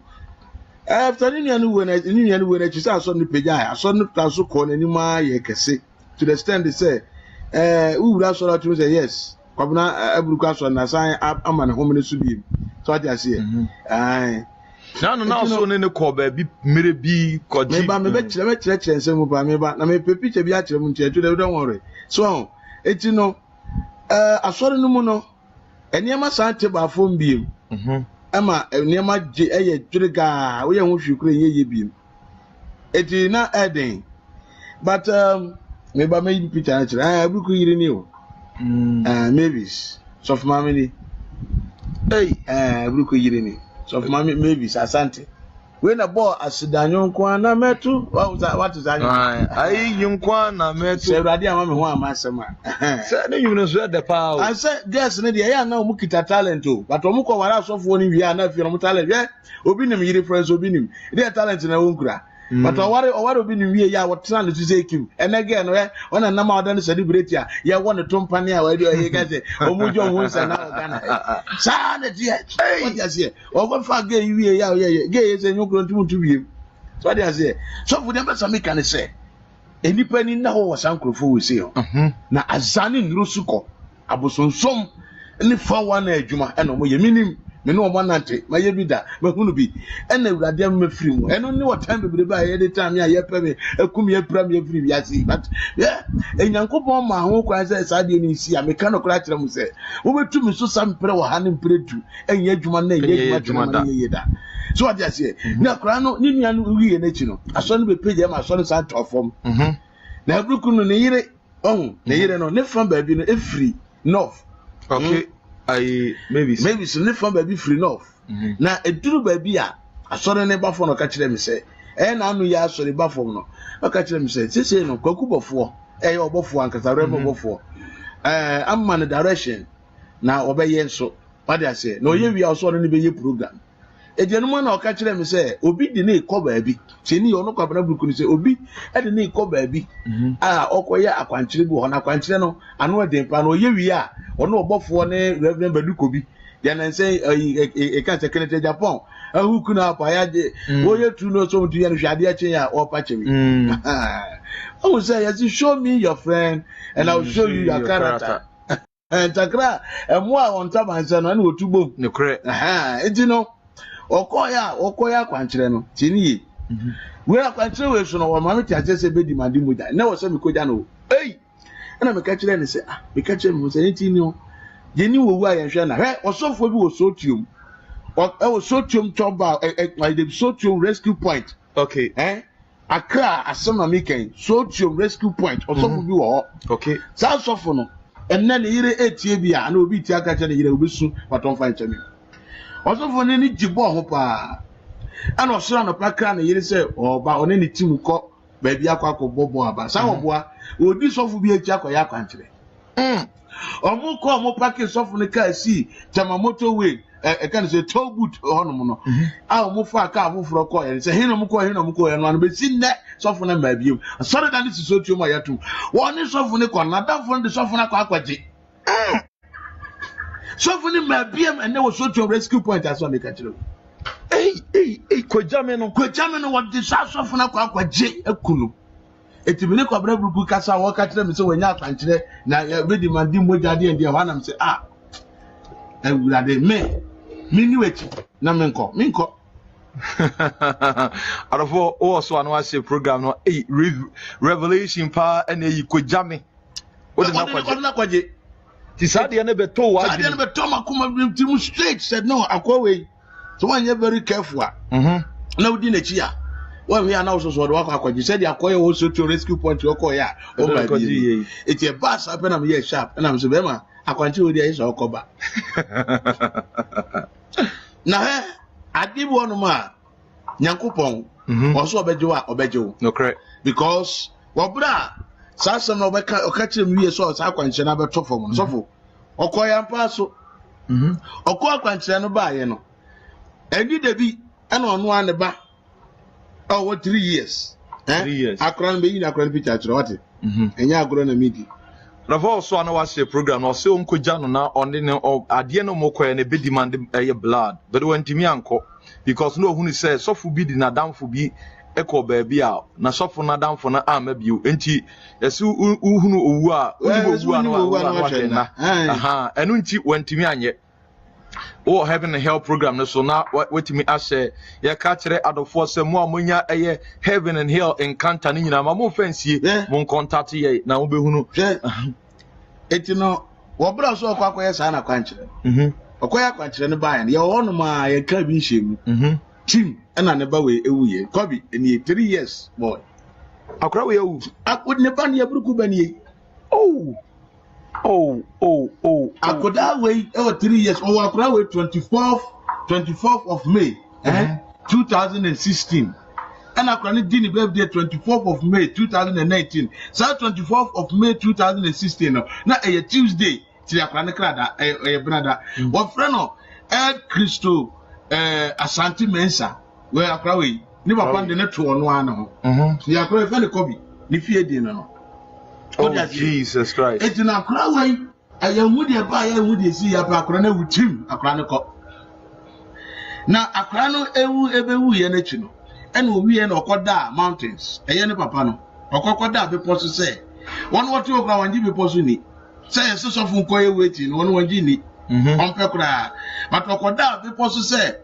after ni anu we na chi say aso ni pagya aso no taso ko na ni ma ye kese to the extent they say wura so that to say yes Kwamina Buruku aso na san ama na home ne so bi so what you say na so ne ko ba bi mere bi koji me ba me be kire nsem ba me ba na me picture bi a kire mu ntia to don't worry so eti no asori no mu no eniema san te ba fo mbiem ama eniema je eye twiriga wo ye ho hwikure ye biem eti na eden but me ba me picture na kire Buruku yiri ni o Mavis so for mammy Buruku yiri ni so for mommy Mavis Asante when a boy asidanyo nkwa na metu what is anyo ayi nkwa na metu se urade ama me ho amasema se ne yunu so de pa I say guess ne de ya na omu kita talent o but omu ko wara asofo ni wi na fi omu talent obi nim yiri friends obi nim de talent na wonkura but oware obi nim wi ya wotena no tuse ekim enege no ona na ma odan celebrate ya ye won to mpane a wadi oye ka se omu jo ho nsa na Ghana sa na die what you say o fa ge wi ya ye ge se nyokro ntu wi so what you say so for them person make can say enipa ni na ho wasankrofo we say na azani nrusuko abosonsom ni fa wa na adwuma e no mo ye minim me no mo nante ma ye bi da ma hunu bi e na urade am mafiri mu eno ni what time bebre ba ye de time ya ye peme akum ye pram ye firi biase but enyankopon ma ho kwa say sade ni si ameka no kra kire mu say wo betu mi so sampre wo ha ne mpretu enye adwuma na enye adwuma na ye da so what you say na kra no ni nua no wiye na chi no aso no be page ma aso no sa tofom na Buruku no ne yire ne yire no ne from ba bi no e free north okay maybe so ne from baby free enough na eduru baby a asore ne bafo no ka kire me se na anu ya asore bafo no ka kire me se sese no kwaku bofo obofo ankasa remo bofo amma na direction na obeye nso what they say no ye wi asore ne be ye program Ejenuma na oka kire me say obi di na ikọ baabi cheni ono kwabana buku ni say obi e di na ikọ baabi okoye akwankyere bi ho na akwankyere no ano edempa no oye wi a ono obofo ne Reverend Baduko bi ya na say e kan se Kenneth Japan ahuku na apa ya je oye tu no so tu ya no hwade achen ya opa chewi I will say yes, show me your friend and I will show you your character. And takra mo on top and say no na otubo no correct enti no okoya kwankyere no tini we akwankyere we so no wo ma me tiaje se be di madi muja na wo se me koja no na me ka kyere ne se me ka kyere me se tini o je ni wo wu ayen hwe na he osofo bi wo sotium wo sotium toba the sotium rescue point okay Accra asema meken sotium rescue point osofo bi wo okay sa osofo no enne ne yire etie bia na obi tie aka kyere yire obisu paton fa nkyeme osofo ne ni jibo ho pa ana osoro no pakra ne yire se oba one ne timu ko ba bia akwa bobo aba sa oboa odi sofo bi etia akwa ya kwankyere omu ko omu pake sofo ne ka si Tamamoto way e kan se toll boot honum no omu fa ka afoforo ko ye se hinom ko ye no an be sinne sofo na ma biem sorry that this is so too my yatum woni sofo ne ko na danfo ne sofo na akwaje sofo ne ma biem and there was so to rescue point as one ka kire kojame no what the sofo na akwaje ekunu etimine ko abra buku kasa wo ka kire me se wanya akwankire na be di mandi moja de ndi ha na me se ewurade me ni wechi na menko arofo o so anu ase program no revelation pa na kojame o de na kwaje ti sade ne beto wa sade ne beto makoma tim straight said no akwawe so one you very careful na udi na chi ya when we are now so de akwaje said akwaye wo so to rescue point okoya o my god it's a bus happen am here sharp and am so be ma akwanche odi ayi so okoba na he adibo no ma nyankopon oso obejewo no correct because wobra sasem no beka okachire mi so akwanche na beto fom so fo okoya mpa so akwanche no ba ye no edi debi ana ono ane ba what 3 years 3 years akran be yin akran picture chiro what enya agro na midi Ravo so ana wase program no se onkoja no na on ne ade no mokoye ne be demand blood but when timi anko because no hunu say sofu bi di na damfo bi eko baabi a na sofu na damfo na ama bio enti yesu uhunu owu a owu na enu nti when timi anye o having a help program no so na wetimi ase ye ka kire adofo se mo amonya eye heaven and hell encounter ni nyina ma mo fancy mo contact ye na wo behunu etino wo bra so kwakoye sa na kwankire okoya kwankire ne ba ye wo no ma ye ka bi nhemu team na ne ba we ewuye kobi eni 3 years boy akra we ewu akud ne ba ne abruku ba ne akoda we 3 years akra we 24th of May 2016 and akra ne di ni birthday 24th of May 2019 so 24th of May 2016 na Tuesday ti akra ne krada brother what friend no Christo Asante Mensa we akra we ni papa de ne to ono ana ho ti akra e fe ne kobi ni fie di no oh Jesus Christ it na akra we ayamudi ba ayamudi si ya pa akra na wutim akra ne ko na akra no ebewu ye na chi no ena owie na okoda mountains eye ne papa no okokoda be poso se won what you okra wanji be poso ni say so so fun ko ye weti no won wanji ni onpe kura but okoda be poso se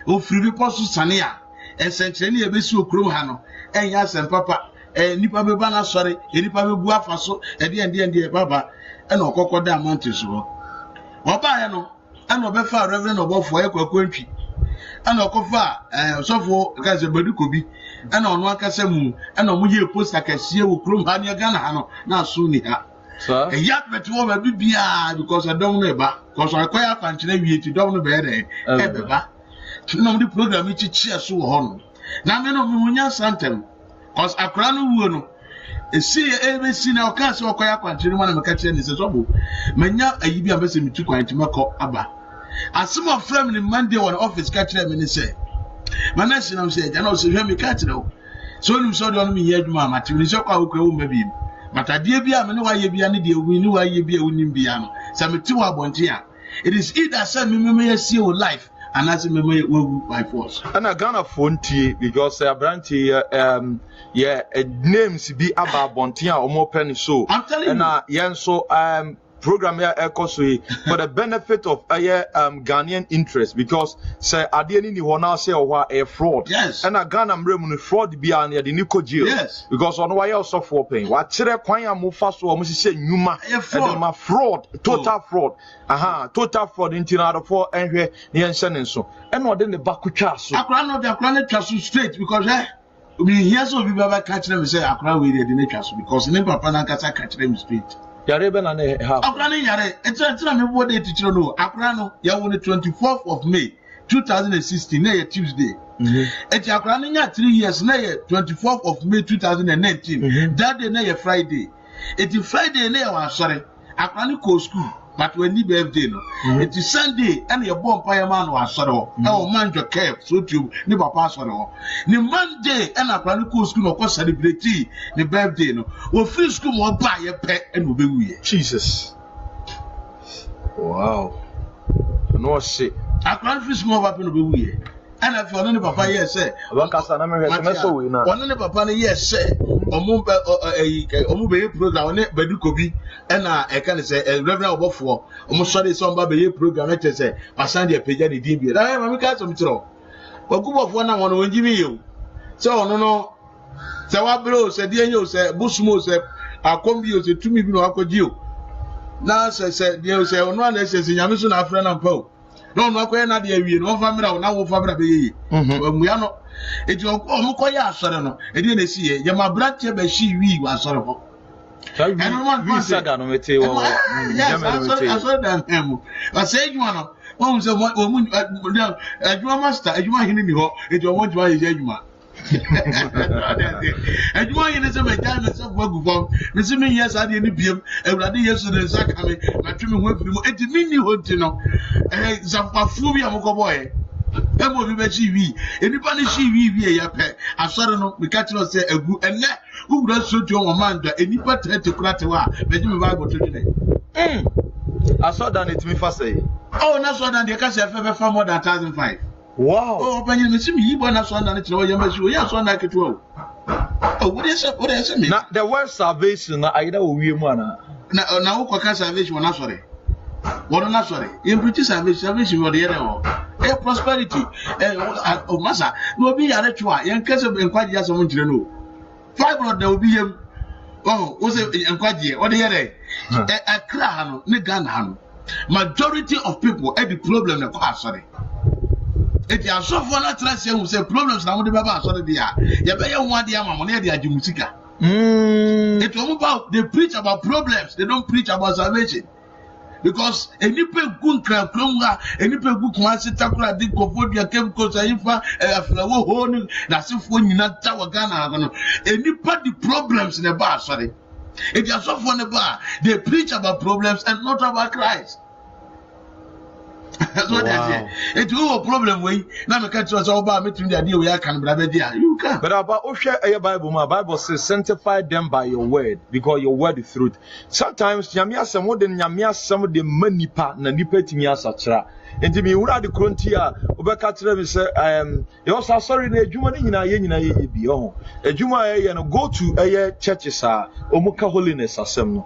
ofiri be poso sania ensenkyere ne ye be si okrom ha no enya sem papa nipa be ba na sori nipa be bu afaso ende baba ena okokoda mountains ho oba ye no ena obefa Reverend obofo ekwakwantwi ana okofa osofo gaze Baduko bi ana ono akasa mu ana omuye poster kase wo krom ha ne Ghana ha no na aso ni ha sir ya beto ba bibia because adom no eba because akoya fanchina wie ti dom no be ere ebeba no the program chi chia so ho no na me no munya santem because akra no wuo no esi ebesi na okase okoya kwanchiri ma na meka chia ni se so bo menya ayibi ambese mitu kwantima ko aba asimo frame ni Monday on office ka kire me ni say Mana sinam say jana o se hwe me ka kire o so nim so de on me ye adwuma mate ni so kwa wo kwa wo mabi matade bia me ne wa ye bia ne de ogun ni wa ye bia onim bia no sa me ti wa bonte a it is either say me see your life and as me by force and a Ghana phone tea because brandy yeah names be about bonte a omo penny so I'm telling you yen so program here for the benefit of Ghanaian interest because say adeni ni hona say a fraud yes and a Ghana mremu fraud be an the Nico jail yes because on why also for paying what chere kwan ya mo fa so mo say nyuma and ma fraud total fraud total fraud intina for enhwe ne yen nso and no de ne bakutwa so akra no de akra ne twa so straight because we hear so be baba catch them say akra we de ne twa so because ne papa na kasa catch them straight yare be na ne ha akra ne yare etra me bo de teacher no akra no ya won the 24th of May 2016 na Tuesday eti akra ne nya 3 years na 24th of May 2019 that day na Friday eti Friday na wa sorry akra ne go school but when ni birthday no eti Sunday and your bomb fire man wa sorry ho e o man jo care so tube ni papa sorry ho ni Monday and akra ne go school no ko celebrate ni birthday no wo free school mo ba ye pe and obewu ye Jesus wow no shit akra free school mo ba pe no obewu ye and if you no papa yes say wakasa na me so we na one ne papa no yes say omo be program ne badukobi na e kan say reverend obofo omo sorry so mba be program e say asan de page de din bi na mama ka so mitro ogubofo na won won jimi yo so ono no se wa bro se de enyo se busumo se akombi o se tumi bi no akoji o na se de o se ono na se nyame so na afra na mpa o no no akoye na de awie no famira o na wo famira be yeye muya no eti omo koya asore no e de na si ye ye ma branche be shi wi wa asore ho we saga no mete wo asore dan hemu ase ejuma no won se wo mu ejuma master ejuma hini ni ho eti omo juma ye ejuma ejuma hini se me ja na se gwagu fam me se me yes ade ni biem ewrade yesu de saka me na twemi ho afiri mo eti mini ho ti no zafafu bi amko boy emo bi be chi wi enipa ni chi wi ya pe asore no me catch no say agu enne ugura so ti o manda enipa tete kurate wa be ji me bible to dine asore dan it me fa say oh na so dan de ka say fe fa more than 1,500 wow oh panyi me simi yibo na so dan tire wo ya mashi wo ya so na ketu o oh what is me na the word salvation na aida wo wie mu ana na wo kwa salvation na sorry what na sorry in preach salvation wo de yere wo prosperity oh masa no bi yare twa yen kase enkwaji aso mo ntire no fibroid da obi yem oh wo se enkwaji wo de yere akra ha no ne Ghana ha no majority of people the problem na kwa sorry eti asofo na trust you say problems na mo de baba asori dia ye be ye ho ade ama mo na de ajimusika it about they preach about problems, they don't preach about salvation. Because any people can come any people can sit takura di kofodia chemicals ifa aflawo honu na sifo nyina tawa Ghana any party problems in the bar sorry if you are so for the bar they preach about problems and not about Christ. That's what they say. It's a problem way. Now me catch us all about meeting the idea we can brother dear. You can. But about Osha Bible, my Bible says sanctify them by your word, because your word is truth. Sometimes nyamia some more than nyamia some of the money part na nipa timia sachra. Enti mi wura de krontia obeka kire me say you so sorry na adwuma ni nyina ye bi ho adwuma ye no go to churches omuka holiness asem no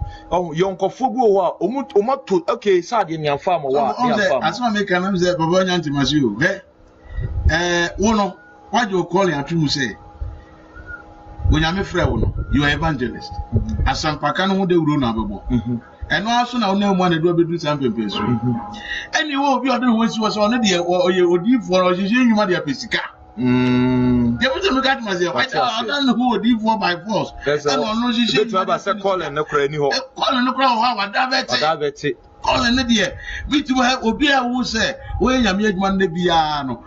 yonkofo gu ho omato okay sa de nyamfa ma wa nyamfa asema make am say baba nyanti masio wono why you call ya tumu say wonyame frɛ wo no you are evangelist asampaka no ho de wuro na bebo and also now no one do be do something peso anyway obi odun we was on the odi for ojeje nyuma de pesika dey put me gat myself I don't know who odi for by force and on no jeje bet baba say call and no kra ni ho call no kra ho wa da beti call and there bit we obi a wo say we nyame adwuma na bia no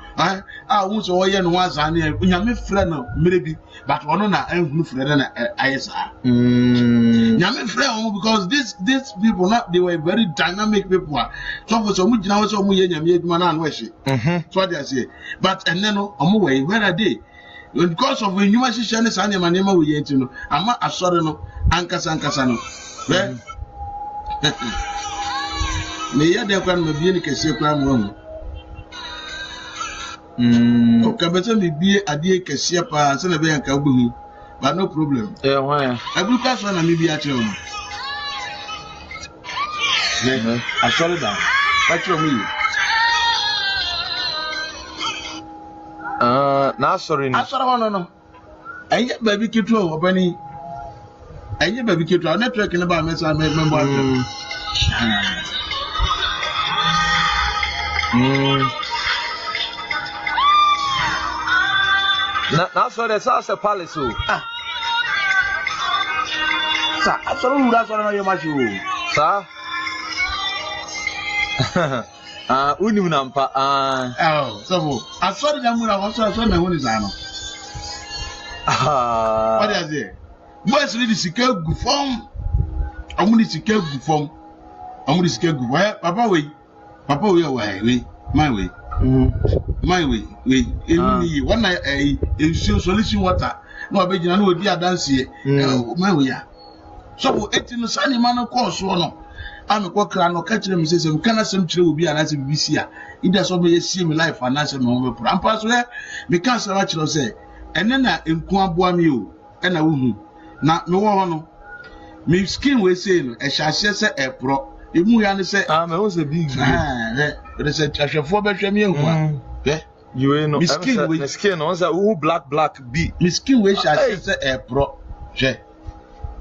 a wo so wo ye no azan na nyame frɛ no mere bi but ono na ehunu frɛ na ayesa nyame Nyame frɛ because these people they were very dynamic people. So for some gyina so mu ye nyame adwuma na anwo ehye. So what they say. But and then where are they? Because of when you must share this animal name we yet no. Ama asore no ankasa no. Me ya de kwan me bie ni kese kwa mu. Okay, better me bie ade kese pa se na be yanka obuhu. But no problem. Why? I will pass one and maybe at you. I saw it down. That's your me. Now sorry. I saw one no. And yet, baby, kid, or Benny. And yet, baby, kid, I'm not talking about mess. I made my Now, so there's also a palace. Sir, absolutely, that's what I know. Sir? Unimpa. Oh, so I saw the Yamun. I was also my own is I know. What is it? Boys, need to secure good form. I'm going to secure good form. I'm going to secure good way. Papa, way. Papa, way. My way. My way. One night a solution water. No, I bet you know be a dance here. My way. So, 18 no sunny man of course, one. I'm a quacker, no catch them, says, and can some tree will be an answer BBC. It does only see me life and answer no I'm pass where me can't so much say. And then I am Kwambuam you, and a woman. Now, no one. Me skin we say, a chassis a pro. If we understand, I was a big but it's a trash of 4 bedroom. Yeah, you know, skin with skin on that black be. Miss Skin we chassis a pro.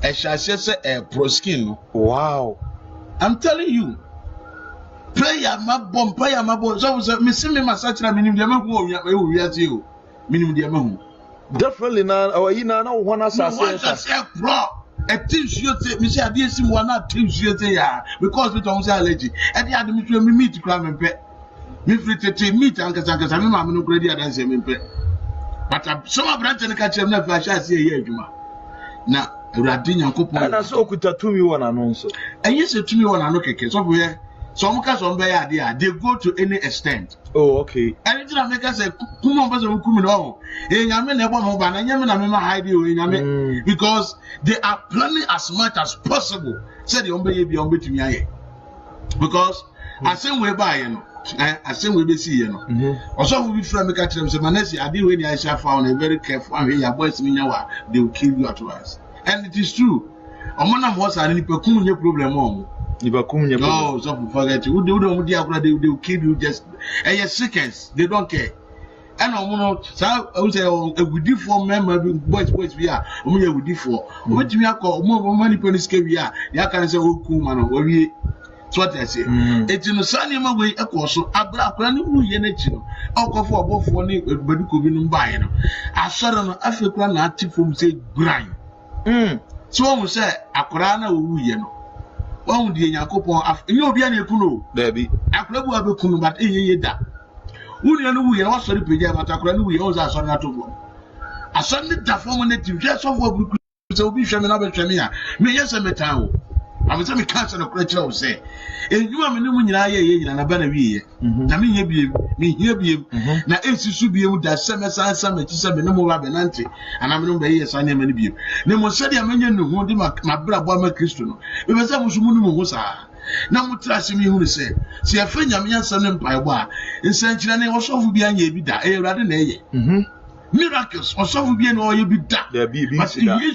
A chassis a pro skin. Wow. I'm telling you. Prayer my bomb. So missing me my such a minimum you. Minimum diamond. Definitely now, or you know, one assassin. Pro. A team should say, Miss Adiasim one not team should say, because we don't say allergy. And the other me meet to climb and pet. Me free to meet Uncle Sankas. I'm no great than say me pet. But some branch and catch him never I shall see here, Juma. Now, Radin and Copa, and I saw could to me one announce. And yes, to me one announce. So we some cats on by idea, they go to any extent. Oh, okay. And it's not make us say, come on, person come on. Because they are planning as much as possible. Said the ombe be ombe to me. Because I say we buy, you know. I say we be see, you know. Also, we be trying to catch them. So, Manesi, I did when I shall found a very careful and your boys in Yawa, they will kill you at once. And it is true. Among was a little problem. No, so forget you. They will kill you just. And your seconds, they don't care. And I'm not. So I would say, we do for member boys we are. We do for. What we are called more money pennies we are. You can say, oh, cool man, or we. That's what I say. It's in the sunny way, of course. So Abra Krani, who yenetino. I'll go for both for me, but you could be buying. I saw an African native from say grind. So I would say, Akrana, who you know. One day, Yakopon, you'll be an Ekuno, baby. Akrabu Abukuno, but a da. Who you know we are also the pajama, Akranu, we also are not to go. A Sunday, the formative just of what we could be shaman over Chamia. May yes, a metal. I was a cancer of creature say. And you are new in I and a banner. I mean, me here be now. It's should be able to send us some no more Rabenanti, and I'm not here, sign him any view. No more said I mean, you hold him my brother Christian. We were some Musa. Now, trust me, who say, see a friend of young son by war, and Saint Chilani was over behind ye be that, rather than miracles or some be an oil be that. There be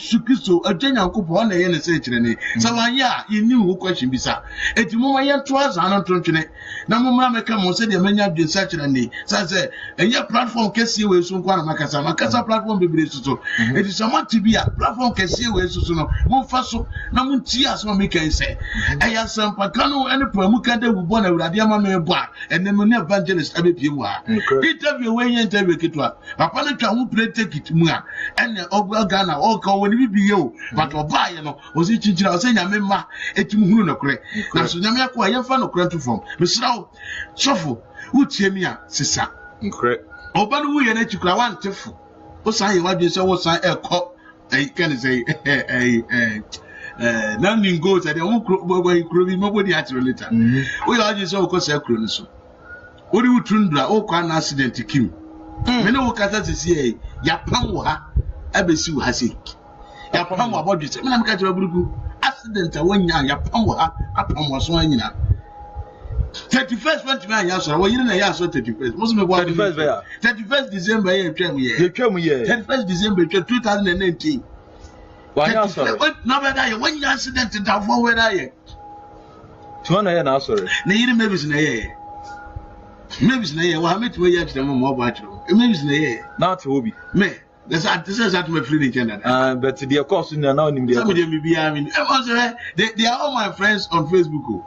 so a general coupon and a century. So, yeah, you knew who question be sir. At the moment, I twas an untrunchine. Now, Mamma come on, said the many of the Saturday. So I said, and your platform can see where soon one Macassa platform be so. It is a month to be a platform can see where so soon. One fast, no one tears what me can say. I have some Pacano and a Pramuka who born a Radiama bar and then when evangelist Abby Pua. Interview way interview Kitwa. Papa who play take it mua and the Ghana all call when we be you, but or buy you know was it changing? I was saying, I remember it to Muno correct. Now, so Namia, I am fan of Crantu from Mr. Shuffle, who tell me, sister. Correct. Oh, but we are not to Clawan Tiffle. What's I what you say was I a cop? I can say Now you go to the own nobody actually later. We are just all cause a chronos. What do you tundra? Oh, can accident to Kim. Many will cut us say, Yapamwa, Abesu has it. Yapamwa, what you say? I'm catching a blue accident. When Yapamwa, upon was one in 31st went to my answer. Well, you know, I saw 31st. Most of me 31st December, 31st December 2019. Why not? No better when you accident to that forward. I 200 now, sorry. Maybe it's in a year. Maybe it's in a year. Well, I met me yesterday. Maybe it's in a year. Not to be. Me. This is at my free Canada. But the course in the now in the they are all my friends on Facebook.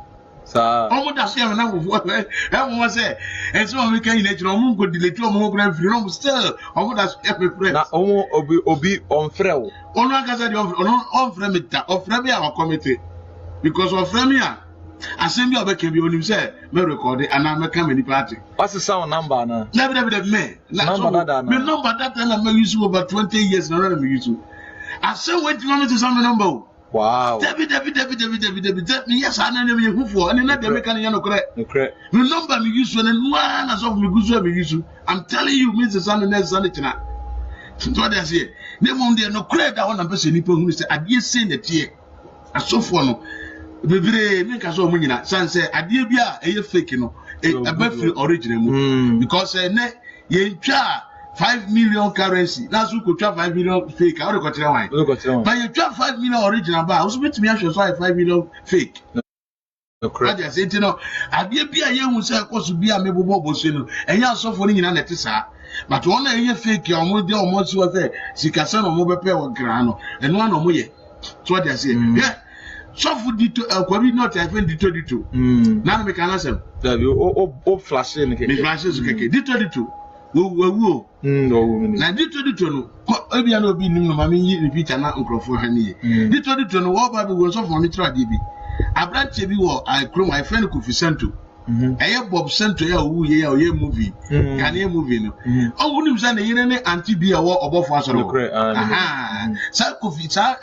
Almost as you know what I say. And so we can let you know go delete your more grand freedom still. Almost as every friend. Obi on Frel. On on Fremita of Fremia committee. Because of Fremia, I send you can be on himself, may record it and I'm a comedy party. What's the sound number now? Never me. Number that and I'm used to about 20 years and I'm used to. I said, wait, you want me to send the number? Wow. David. Yes, I know you who for, and not the mechanic. Correct. Remember me use when one as of me good me use. I'm telling you, Mr. Sun and Sunday tonight. What I say, they won't there no credit. I want to person who say, I did say that here. I so for no. Bebere make us all money na san say ade bia e fake no e free original because na ye twa 5 million currency na so ko twa 5 million fake how dey go tell why but you twa 5 million original ba so betimi ahwe so 5 million fake correct I say no ade bia ye hu say koso bia mebobo boso no enya asofo ni nyina na te sa but one na ye fake omo de omo si wo say sikasa no mo bepe wo gra no eno na omo ye so what I say yeah. So for dito kwabi not I find dito na me kana sem o flash ni me flash so keke dito wo na dito no ebi na obi nim no ma me yi repeat na nkrofo ha ni dito no wo ba bi wo so for me tra de bi abranche bi wo I chrome my friend Kofi Santo eye Bob Santo ya wu ye ya o movie kan ye movie no o wunim sa na yire ne anti bi wo obofo asoro aha sa Kofi sa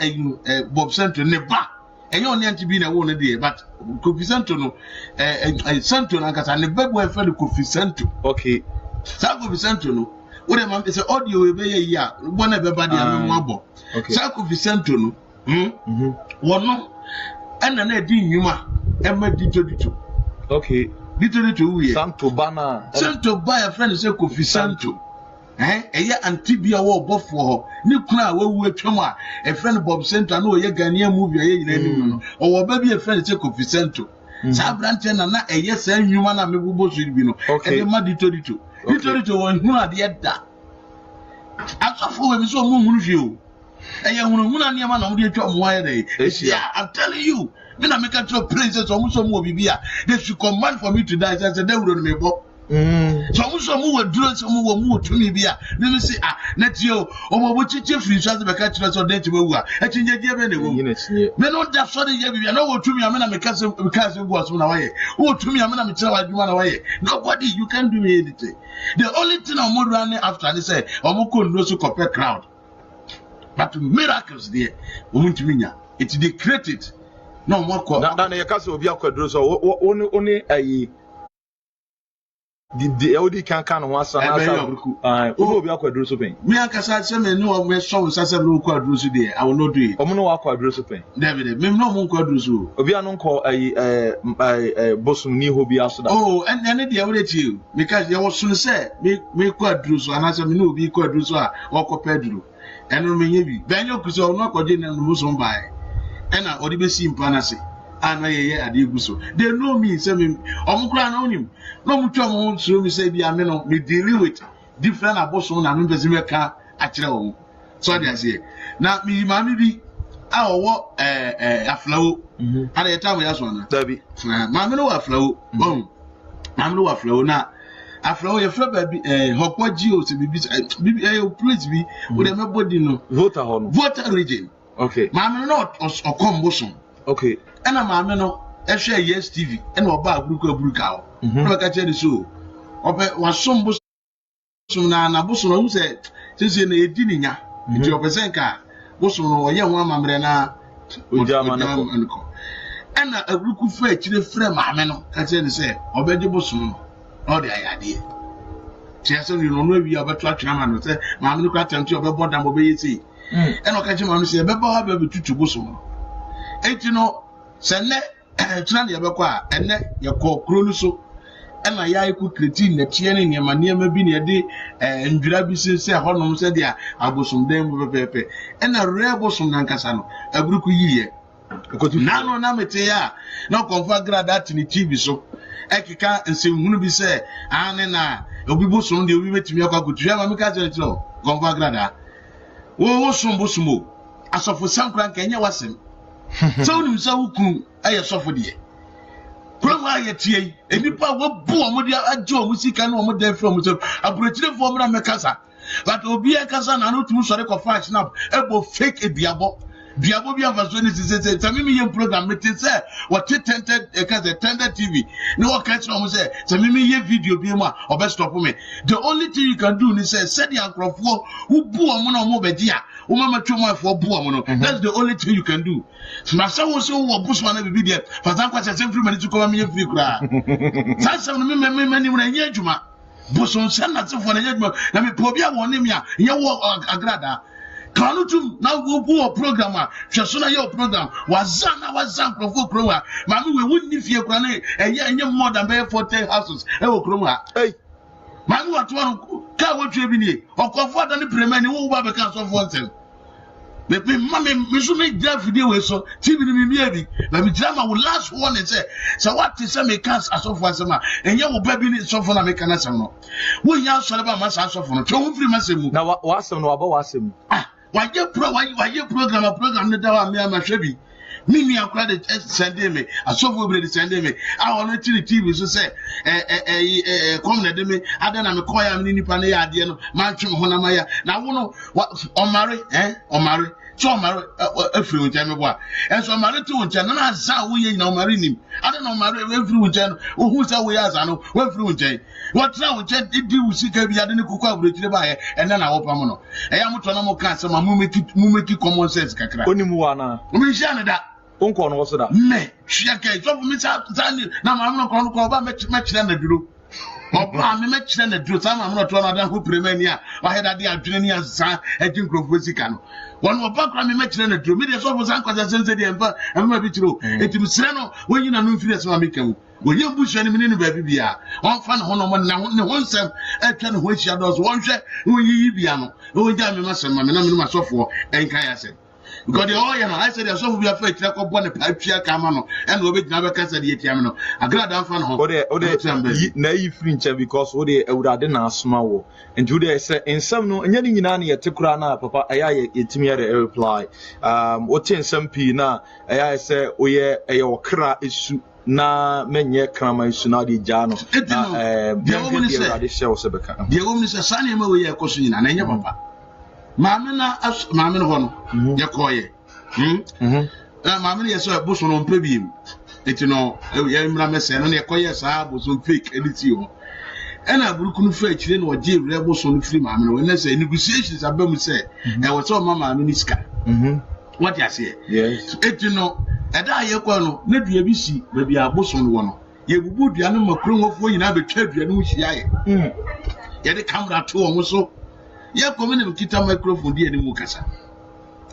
Bob Santo ne ba and you only to be in a one day, but Kofi Santo no, Santo na kasa ne babu e friend Kofi Santo. Okay. Sa Kofi Santo no, what am I say audio we be ya, one everybody am wabo. Okay. Sa Kofi Santo no, wono ena na di nyuma e ma dito. Okay. Dito we. Santo bana. Santo ba friend say Kofi Santo. Eye antibia wo bofo ho ni kuna wawu atwam a e friend Bob Santo na oye Ghanaian movie aye nyina ni no o wo ba bi e friend say Kofi Santo sa branche na eye sa nwuma na mebubo so bi no e de ma dito won hu ade da asofo we bi so mu hunu hwe o eye hunu na niam na wo de atwa mo aye dey I'm telling you me na make a princess o mu so mu obibia they should command for me to die say they would me bo so mu waduro so mu wo mu tumi bia me say na tio o mo chiche free so be ka chira so den ti wawu a chinje die be na wo me no da so de ye bia na wo tumi amena me ka se go so na waye wo tumi amena me chira waduma na waye nobody you can do me anything the only thing I'm running after they say o mo ko no so compare crowd but miracles there wo ntumi nya it they created no mo ko na ye ka se obi akwaduro so oni ayi the LD can ho asa na asa buruku obi akwaduro so pen me akasa se me no me so nsasa no kwaduro so there I will not do it omo no akwaduro so pen David me no mo kwaduro so obi anu nko bosum ni ho bi aso da and dey we ti because there was so say me kwaduro so anasa me no obi kwaduro so a okopeduro eno me nya bi ben yo kuso no akwaje na no so mbae ena odi be si mpa na se ana ye ade guso they know me say me omukura na onim no mutwa mo so me say bia me no me deal with different aboso na no pese me ka akire wo so dey say na me mami bi a owo aflawo ana ye tawo ya so na dabi mami no aflawo mami no aflawo na aflawo ye fra ba bi hokwaji o se bibi place bi wo dey me body no voter region okay mami no okomboso okay ena maame no ehwe yes TV ena oba aburuka o no ka che so ope wasom bo na bo so no se na edi ninya nti opesen ka bo so no ye ho amamre na Ujamanko. And a look for a chili frame, Mamma, can say, or Bedibosum, or the idea. Chesson, you know, we have a church, Mamma, say, Mamma, look at you about them, obey see. And I'll catch him on say, Bebo have a two to Bosom. Ain't you know, send that, Tranny Abaqua, and that your call Crunuso. And I could critique the Tian in my near maybe near day, and Jurabi say, Honor said, yeah, I was some damn pepe, and a rare bosom Nancasano, a brook year. Nano Namatea, no confirm that in the TV so. Ekika and say, wouldn't be say, Anna, a bosom, the women to me, I could tell my cousin, confirm grada. Oh, some bosumo. As of for some crank, and you was him. So, so, I suffered ye. Grandma, ye, and you power boom with your Joe, which he can almost there from a British former Macassa. But Obi a Cassan, I know too sorry for fashion up, able fake a diabo. Diabo be of a Samimi program, it is what it tended a tender TV. No catch on say, Samimi video be more or best of me. The only thing you can do is say, set the uncle for who boo a mono mobedia, who mamma too much for boo. That's the only thing you can do. My son was so what Bushman be there, for that was a few minutes to come in free cry. That's some many when I hear you, ma. Bushman send that for the judgment. Let me probia one name ya, you walk a grada. Kanutum now go a programmer, Shasuna your program, Wazan program. Mammy, we wouldn't if you granny, and you're more than bare for 10 houses. Oh, Croma. Hey, Mammy, what one can't you be or comfort any premany who will become some one thing. But Mammy, we should make that video so TV maybe, but the drama will last one and say, so what is some cast as of once a man, and you will baby so for American as no. We are sorry about my house of one, 2 3 months. Now, what's some about him? Why you program a program that I am a shabby? Mimi, I credit send me, a software send me. I want to the TV so say, come to me. I don't have a choir, mini panea, dear, Manchum Honamaya. Now, what on marry, on marry. So marry a free with Jamaica. And so married to Jan, and I saw we know marrying him. I don't know marry every with Jan, who's our way as I know, well through Jay. What now Jan did do see Kabi Adini Kuka with the buyer, and then I hope I'm on. I am to no cancer, my mummy common sense, Kakra. Only Muana. Umishana that. Uncle was that. Me, she can't drop me out. Now I'm not going to call about much than the drew. I'm much than the drew. I'm not one of them who premania. I had a dear Junior son, a drink of Wissicano. One more background, I mentioned the drew. Media so was Uncle as the Emperor, and maybe true. It was Sereno when you know Nufias Mamicam. When you push any minute, baby, on fan Honoman now, one sem, I can wish shadows one share, who ye piano, who damn myself, my name myself for, and Kaya said. Because the oil, I said, there's so we are afraid to go on a pipe chair, Camano, and we never can say the Etiamino. A glad I'm fan home. Naive French because what they would have done small. And Judah said, in some no, and yet in any at Tukrana, Papa, I timid reply. What in some pina, I say, oh, yeah, a cra is. Na menye krama isunadi jano the woman is a sunny way a cousin and any papa. Mamma as Mamma Hono, Yakoye. Mamma is a bush on Pebim. It you know, Rames and Yakoya Sab was on fake editio. And I couldn't fetch in or Jim Rebels on free mamma when I say negotiations are being said. I was all Mamma Miniska. What you say? Yes. It you know. Ada yekwano na dua bi si ba bi aboson wo no ye bubu dua no makron ofo nyina be twa dua no hia ye ye de camera to wo so ye komene kita microphone di eni mu kasa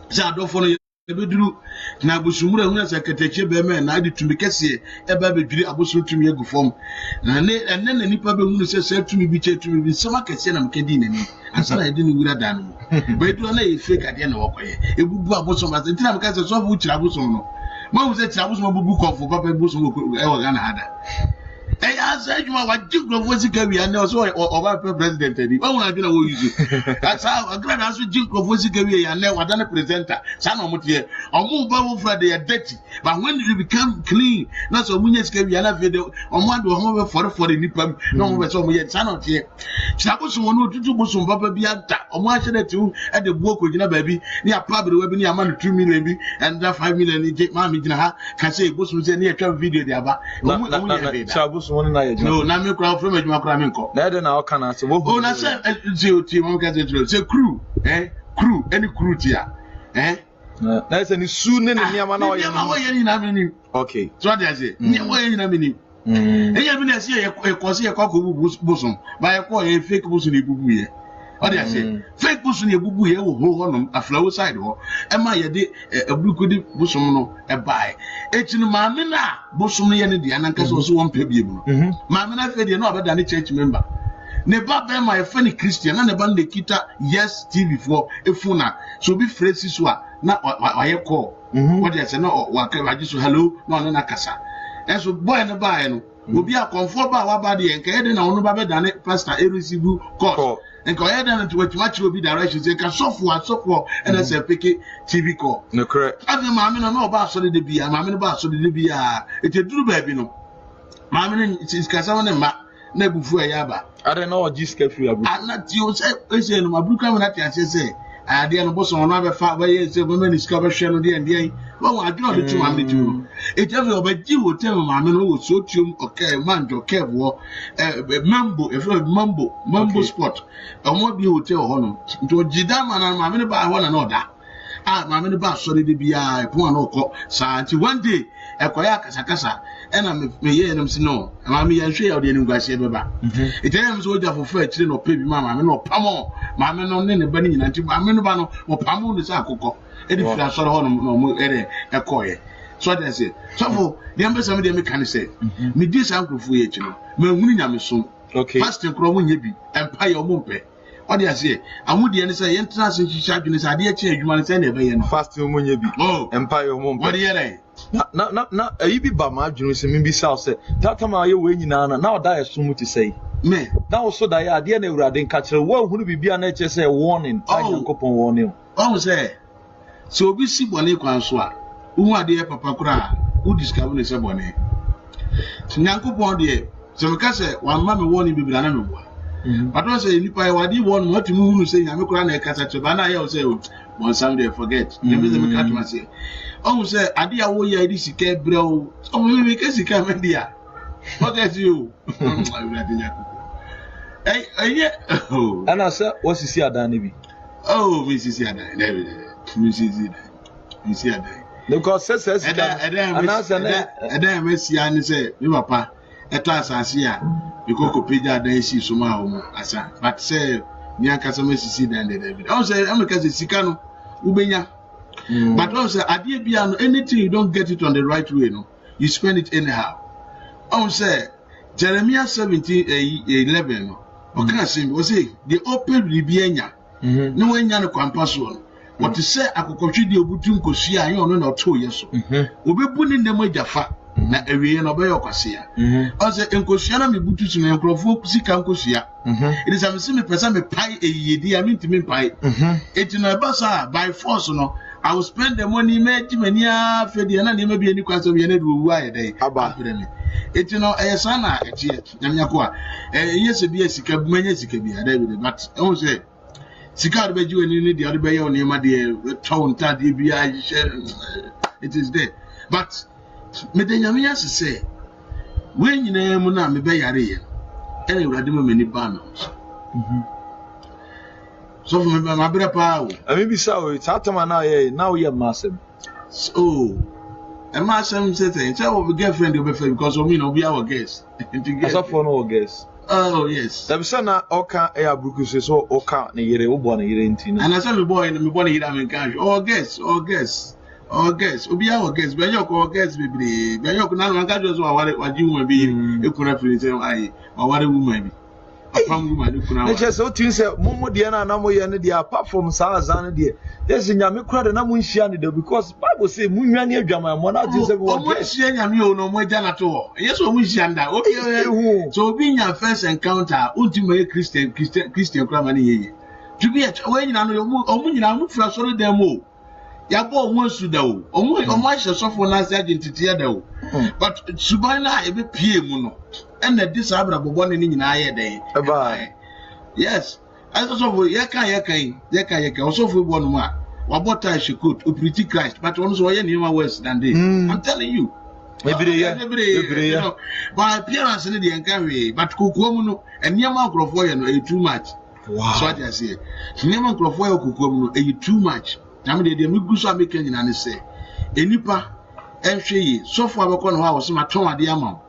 za adofo no ye be duru na abosumura hu na sekatache be me na de tumi kese e ba be dwiri aboson tumi egu fom na ne enne na nipa be hu no se tumi bi che tumi bi sema kese na mkedi nani asana ye de no wura dan no be duru na ye fake ade na wokoye e bubu aboson ba ntina mkase so fu chira aboson no ma wo se ti abuso bubu konfo papa buso e wo Ghana hada e asa adwuma wa jinkrofo sika wi ane so oba president ni ba wona adwuna wo yuzu asa agrada aso jinkrofo sika wi ya ne wada na presenter sa na omotie omo ba wo fra de dirty but when you become clean na so munye sika wi na fe de omo ade omo be for nipa na omo be so omo ye sa na otie abuso wono tutu buso papa bi ata omo a hye tu e de buo kogina ba bi ni apabere wa bi ni ama no 2 million bi and that 5 million ni ma mi gina ha ka say buso se ni etwa video de aba omo ye de no, na me crowd from my craminko. Neither now can I say, oh, na say, crew, crew, any crew here, na say ni su ne niam na oye ni na meni okay so what dey say niam oye ni na meni eya bi na say e kosi e kwa ko busun ba e kwa e fake busun e bubu ye what dey say fake busun e bubu ye wo honom aflawo side ho e ma ye de abrukodi busun no e bai etinu ma me na busun ye ne dia na nka so won pa bie mu ma me na fe de na obeda ne church member ne ba be ma e fa ni Christian na ne ba ne kita yes TV for efuna so bi phrase so a na wa ye call what dey say no wa ka wa so hello no na kasa enso boy ne ba ye no obi a comfort ba wa ba de enka ye de na onu ba be da ne pastor e receive call enka ye de na to watch obi direction say ka sofo and say pick TV call no correct ade ma me no ba so de bia ma me no ba so de bia eteduru ba bi no ma me no is kasa wona ma na bufu e ya ba ade na o jiska free abu ana ti o say no mabruka me na ti ase say ade no boso no ba fa ba ye say ba me ni ska ba hwe no de ndie wa wa adwo de tu ma me tu e tell you obaji hotel ma me no wo so tium okay manjo kevo mambo e fro mambo sport omo bi hotel ho no nto jida ma na ma me ba ho na no da ma me ba so de bia e pon na okọ sa nti one day e koya kasa ena me ye enum si no ma me ya hwe ya de enu gwase be ba e tell you so oja fofo a kire no pe bi ma me no pamo ma me no ne ba ni nyina nti ma me no ba no mo pamo no sa akokọ e di fira so ho no mo ere e koye so that say so for the ambassador me can say me dis ankrofo ye chi no ma hunu nyame so okay fasting kro mo nya bi empire o mo mpe what dey say amudie ne say yentra se chicha adwene say ade achi adwuma ne say na ebe ye no fasting mo nya bi empire o mo mpe what dey there na ayi bi ba ma adwene se me bi say say that time aye we nyina na oda yeso mu ti say me na also da ya ade na ewurade nka kire wo hunu bibia na eche say warning ankopon warning o say so obi si bone kwan so a uhu ade papa kura u discover ne se bone nyankopon de so me ka say wan ma me warning bibira na me bo but once you nipa wadi one what you hunu say nyame kura na e kasa che ba na ye o say one someday forget dem be me ka to say o say ade a wo ya edi sika breo o me ke sika me dia forget you Hey, ana say what sisi adan ne bi me sisi adan me sisi adan because says ana say na adan me sia ne say me papa eto asase a bikoko peja adan si so ma ho asa but say ni akasa me sisi dan de David I say America say sika no ubenya but I say ade bia no anything you don't get it on the right way no you spend it anyhow I say Jeremiah 17:11 no okay say we say the open ribianya no wenya no kwampa so what say akokotwe obutu nkosia aye ono na oto yeso obebu ni ndem ajafa na ewiye no be yokwasea o say nkosia na mebutu su na enkrofo sika nkosia it is am say me person me pai eyedi am ntimi pai eti na basa by force no I will spend the money me timania fedi na ne ma bi ani kwaso bi na do wu aye dai aba me eti no eyesa na etie nyamyako a yese bi sika bumanya sika bi ada bi but I will say sika be ji wani ni dia be ye oni ma de town ta de bi a it is there but me de nyamya se we nyina mu na me be yare ye ene urade mo mani ba no so me ma bere pa o ami bi sa o tatama na ye now ye masem so e masem say say we girlfriend you be friend because we no be our guest as of no guest oh yes dem say na oka e abruku so oka na yere wo bo na yere ntino and I say me boy na yere am kan oh guest obi our guest be your guest be your na man ka just waji woman bi ekuna free say ai waware woman bi apam woman ekuna na che so tin say momo de na mo ye ne de apart from sa azan de yes nyame kura de na mo nhia ne de because Bible say munwa ne adwama mo na tin say we want yes nhia nyame o no mo ja na to yes o mo nhia nda obi so obi nya first encounter ultimate Christian kura man ye to be we nyina no o mo nyina mo fura so de dem ya bo won su da o omo ahye sofo na se agentity ya da o but suban na e be pie mu no and na dis abra bobo ne nyina aye den yes as sofo ye kan sofo bo no ma wa bota she could pretty Christ but one so ye nima worse than this I'm telling you every year by appearance ne de enkan we but kokuo mu no enema akrofo ye no too much wow so I say enema akrofo ye kokuo mu no too much na me de me gu so ameka nyina ne se enipa enhwe yi sofo abekọ no ha wo se ma ton ade ama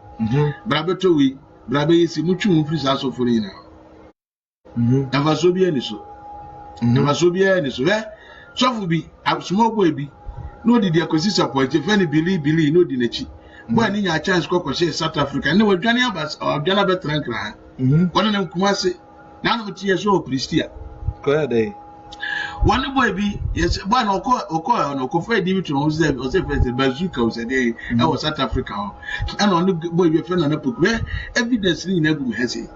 bra beto wi bra be yesi mutwu mu free sa sofo nyina ava so bi ani so ava so bi ani so sofo bi small boy bi no di akosi support if any believe no di nechi boy ni nya chance ko share South Africa ne wadwane abas wadwana betran kra wona na Kumasi na no tie so Pristia ko ya dai one boy bi yes boy no ko fa di bitu o se bazooka o se dey e was South Africa and on boy bi fe na poku evidence ni na gu hese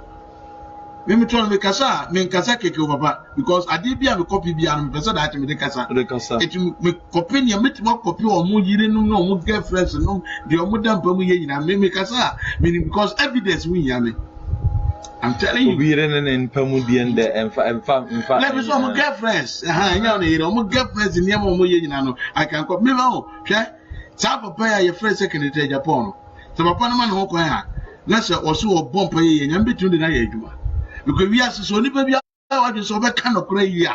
me try me kasa keke o papa because ade bia me copy bia no me pesa that me de kasa it me copy ni me copy o mu yire no no mu girlfriends no de o mu dampa mu ye nyina me kasa meaning because evidence we ya me I'm telling you. We are in Pamudi and let me show my girlfriends. My girlfriends in Yamo. I can call me now. Tap pay your friend secretary Japan. So, my man who can. That's also a bomb pay and between the night. Because we are so maybe I just over kind of crazy.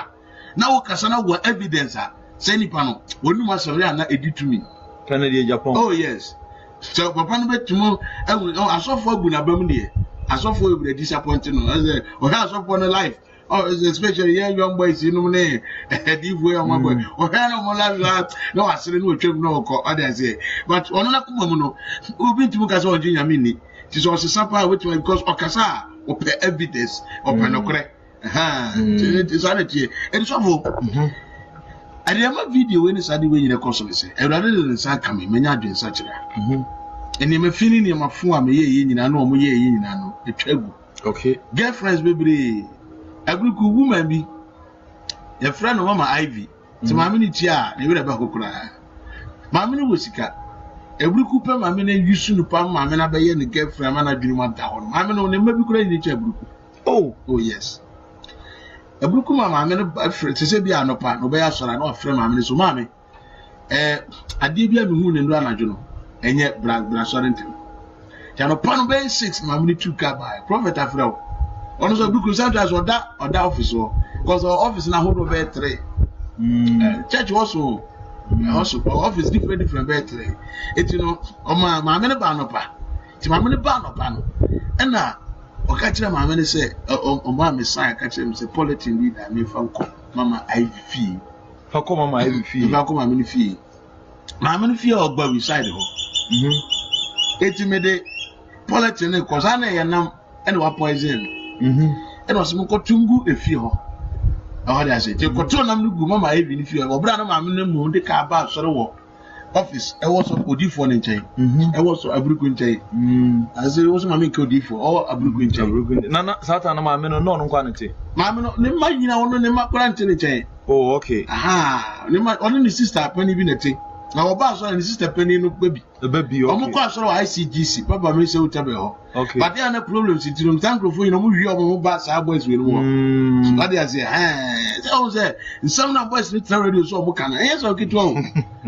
Now, Casana were evidence. Send panel. When you must have edit to me. Canada, Japan. Oh, yes. So, Papa, tomorrow, I saw for Bunabamdi. I saw for you disappointing. I said, or has up on a life. Oh, especially young boys, you know, a deep way on my boy. Or no more life. No, I said, no, no, others say. But on a Kumono, who been to Mukaso Junior Mini, it is also supper which way because Okasa or evidence or Panocre. It is sanity. And it's awful. I never video when it's any way in a consulate. I rather than San coming, many are doing such a. And you may feeling in my phone, I know me, a treble. Okay. Girlfriends, baby. A good woman be a friend of Mama Ivy. So, my mini chair, they would have a cry. My mini was a good cooper, my mini used to palm my man by any girlfriend, and I do want down. My man only maybe great in chair. Oh, yes. A book, my man, to say, be a no part, no bear, so I know a friend, my minister, mammy. I did be a moon and run, I do know. And yet, Brad Sorrenton. Channel Pan Bay 6, my money 2 car by Prophet Afro. Also, because sometimes or that officer, because our office now hold over 3. Church also office different bed 3. It's my many banopa. It's my many banopa. And now, or catch them, my many say, oh, my messiah, catch him, say, politin leader, me from Mama Ivy. How come Mama Ivy fee? How come my many fee? My many fee or by beside her. It's me the politin, because I know and what poison. And was more tungu if you are. I say, take Cotonam Mama Ivy if you are, Brother Mamma, the car bar, sort office. I was a good for in chain. I was a broken chain. As it was Mammy Cody for all a broken chain. Nana Satan, my men non quantity. Mamma, no, you know, only my quarantine chain. Oh, okay. Aha, only sister penny bin a thing. Now, about and sister penny no baby. The baby, I'm quite sure ICGC. Papa may say, okay. But there are no problems. It's not thankful for you know, we are more bad boys with more. But they say, so say, some of us need to radio so much. Yes, okay, too.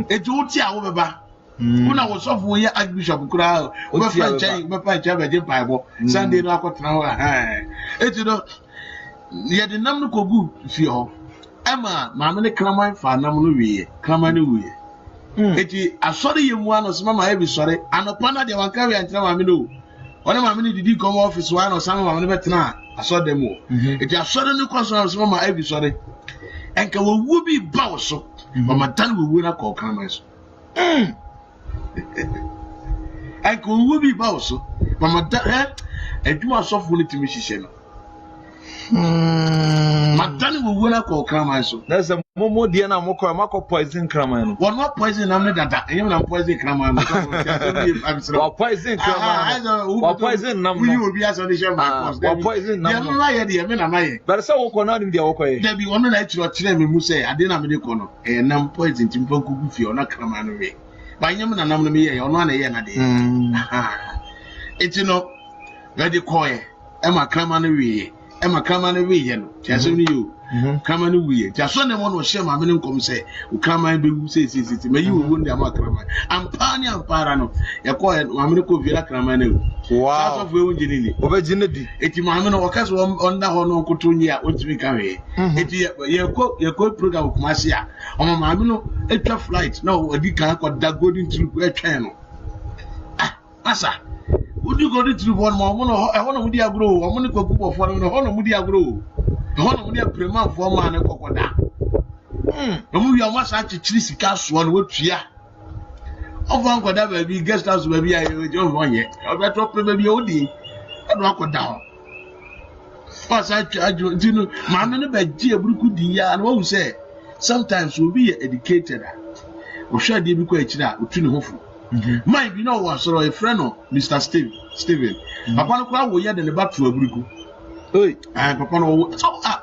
It's all tea over. When I was off with your Archbishop crowd, over franchise, my father, Bible, Sunday, no, I got now. It's not yet the number of good feel. Emma, Mamma, Clammy, Fanamui, Clammy. Eti asori yemu ano sima ma ebi sori anopana de wan carry antra ma me no one ma me didi come office one or some ma me betena asori dem o eti asori ni kwaso sima ma ebi sori enka wo wu bi ba wo so ma dan wo wu na ko kan ma so enka wo wu bi ba wo so ma dan eduma sofo ni timi hihye no Matani will win a call Cramaso. There's a Momo Diana Moko, Marco poison Craman. One more poison, I'm not even a poison Craman. Or poison Craman. Or poison number. You will be as on the show. Or poison number. But so not in the okay. There be one night to tell me, Muse, I didn't have any corner, and I'm poison to Poku, you're not Craman away. By Yaman and Nammy, or 1 a.m. a day. It's ready coy. Emma Craman away. Emma Kraman we yen. Chasing you. Kraman we. Jason one was share my minimum come say, who Kraman be who says it. May you wound the Kraman. I'm Pani and Parano. You call it Mamiko Villa Kraman. Wow. Of Virginity. Virginity. It's Mamma Ocas on the Hono Cotunia, what we carry. If you quote program of Marcia. On my Mamino, a flight. No, a big car got that good into a channel. Ah, Massa. Would you go to one more? I want to Mudia grow. I want to go for one of Mudia grow. I want to Mudia Prema for man and Cocoda. The movie I must actually chase cast one with Chia. Of Uncle Baby, guest house, maybe I don't want yet. I'll bet up maybe OD. I'll rock it down. First, I do know, Mamma Begia Brucudia, and what we say. Sometimes we'll be educated. Or shall they be quite that between hopeful? Mind you know what, so a friend of Mr. Steven. Upon a crowd, we had in the back to a bruku. And Papa, so I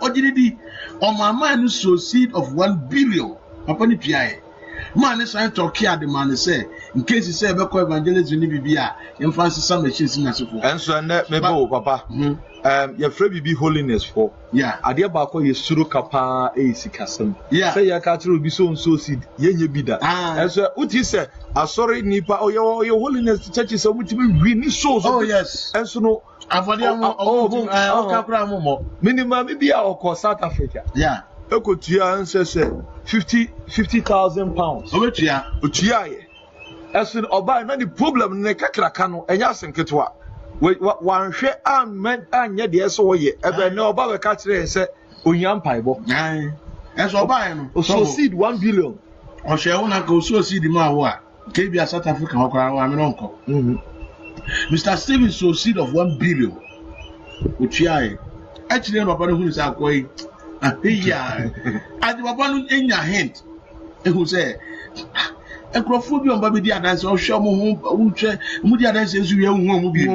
on my mind is so seed of 1 billion upon the PI. Man is trying to care the man say, in case he said, Beko evangelist in Libya, and fancy some machines in Nasuko. And so, maybe, Papa, your friend be holiness for. Yeah, I dear Bako, you suru kapa a sikasam. Yeah, say your catcher will be so seed, ye be that. And so, what he said, I sorry, Nipa, or your holiness, the church is so much really so. Oh, yes, and so no, minimum, maybe our call South Africa. Yeah. Ekotia says 50,000 pounds. Obetia. Otia. As in oba na the problem ne kakraka no enya senketwa. Wan hwe amman anya de so ye. Ebe na oba be ka kire se onyam paibo. Eso oba no. So seed 1 billion. O hwe wona ka so seed ma wo a. Ke bia South Africa hokora wa me no nko. Mr. Steven so seed of 1 billion. Otia. Actually no papa no hu say akoyi. Yeah, I do one in your hand. Who say, a crophobia baby, the others or show me who says you won't be.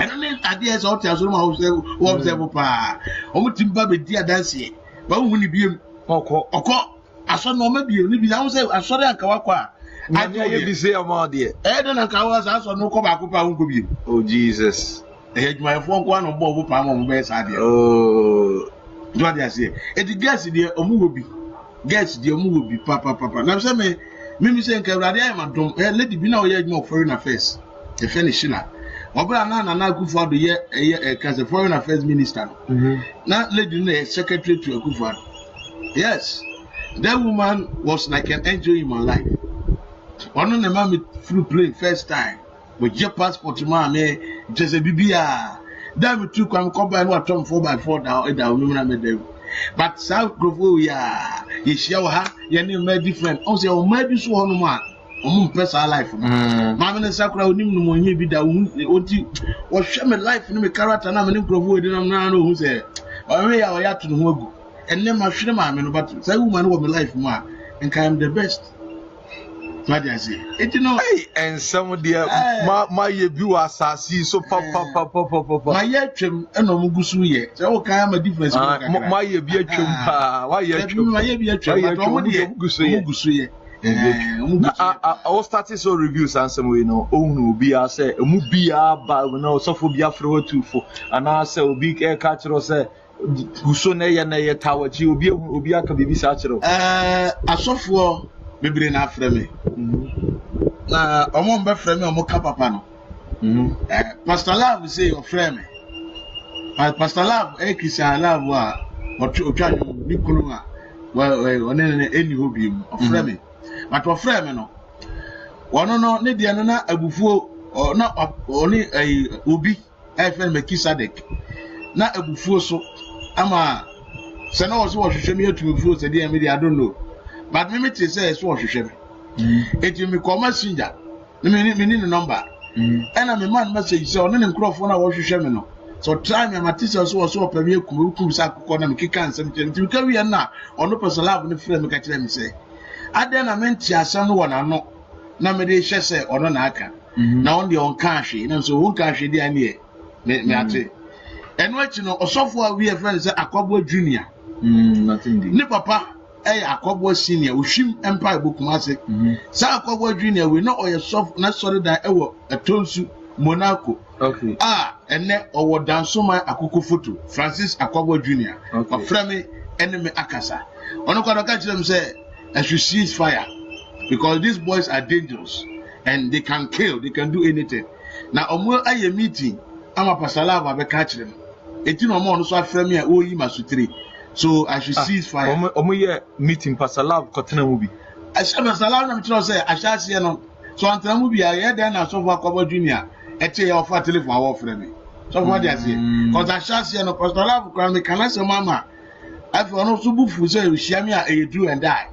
And then ideas out as one who was ever pa. Almost in baby, dear dancing. But when you be I saw no maybe I was I saw that Kawaka. I didn't say about dear. Eden and Kawas, I saw no Kobako. Oh, Jesus. I had my phone one on Bob Palm best idea. Oh. What I say? It gets the Omubi. Gets the Omubi, Papa. Now, some me saying, I don't let it be now yet more foreign affairs. The finishing up. Obana and I could for the year as a foreign affairs minister. Now, let you know, secretary to a Kufad. Yes, that woman was like an angel in my life. One of the mommy flew plane first time with your passport to my just a BBR. That we took and come by what Tom 4x4 down. But South Grove, yeah, you show her, your name may different. Also, maybe so on one person life. Mamma and Sakura knew when you be down, or share my life in the character and I'm an improv. Didn't know who said, I may have to know. And then my shrimmer, but say woman of my life, ma, and I'm the best. What I say? It you know, and some of the my view assassin so papa. My yetrim and no mugusu ye. So okay, I'm a difference. My ye be a chum. Why ye my ye be a chum? Mugusu ye. I was starting so reviews and some way no. Oh no, be I say a movie but no so for be afro too for and I say big air catcher say. Gusone ya na ye tower chi obi aka bibi sa chiro asofo bebere na afre me na omo mbe frɛ me omo ka papa no Pastor Love say your frɛ me Pastor Love Christian Love wa otwa ni kunu a onene eni hobi mu ofrɛ me but ofrɛ me no wono no ne de no na abufuo na oni obi frɛ me Kisadek na abufuo so ama se na wo hwehwɛ me atufuo se de me I don't know but me say so hwehwɛ me eti me call messenger me ni number and me man message say on ne nkrofo na wo hwehwɛ me no so try me matisa so pa me kum sa akokɔ na me kika nsɛm nti me ka wi na ono person love ne frɛ me ka kyerɛ me say aden na me nti asɛm no wɔ na no na me de hwɛ sɛ ono na aka na on de on ka hwe na so won ka hwe de ane me ate eno achi no osofo a we friend say Akobo Junior nothing ni papa Akobo Senior ohwim empire bokumase sa Akobo Junior we no oye soft na sorry da ewo etonsu Monaco okay ene owo dansoma akoko photo Francis Akwabo Jr. Ofremi enemy akasa ono kwa doka chire say I should cease fire because these boys are dangerous and they can kill, they can do anything. Na omo aye meeting ama pasala ba be ka chire eti no mo no so afremi a oyi masutire so I should cease fire. Omo ye meeting pasala kotena mu bi pasala na mtiro say ashase no so antena mu bi aye den na so Akwabo Jr. ete ya ofa telephone awo fremi so what they say cause ashase no pasala kwa me kana se mama afi ono so bufu say ohia me a e do and die.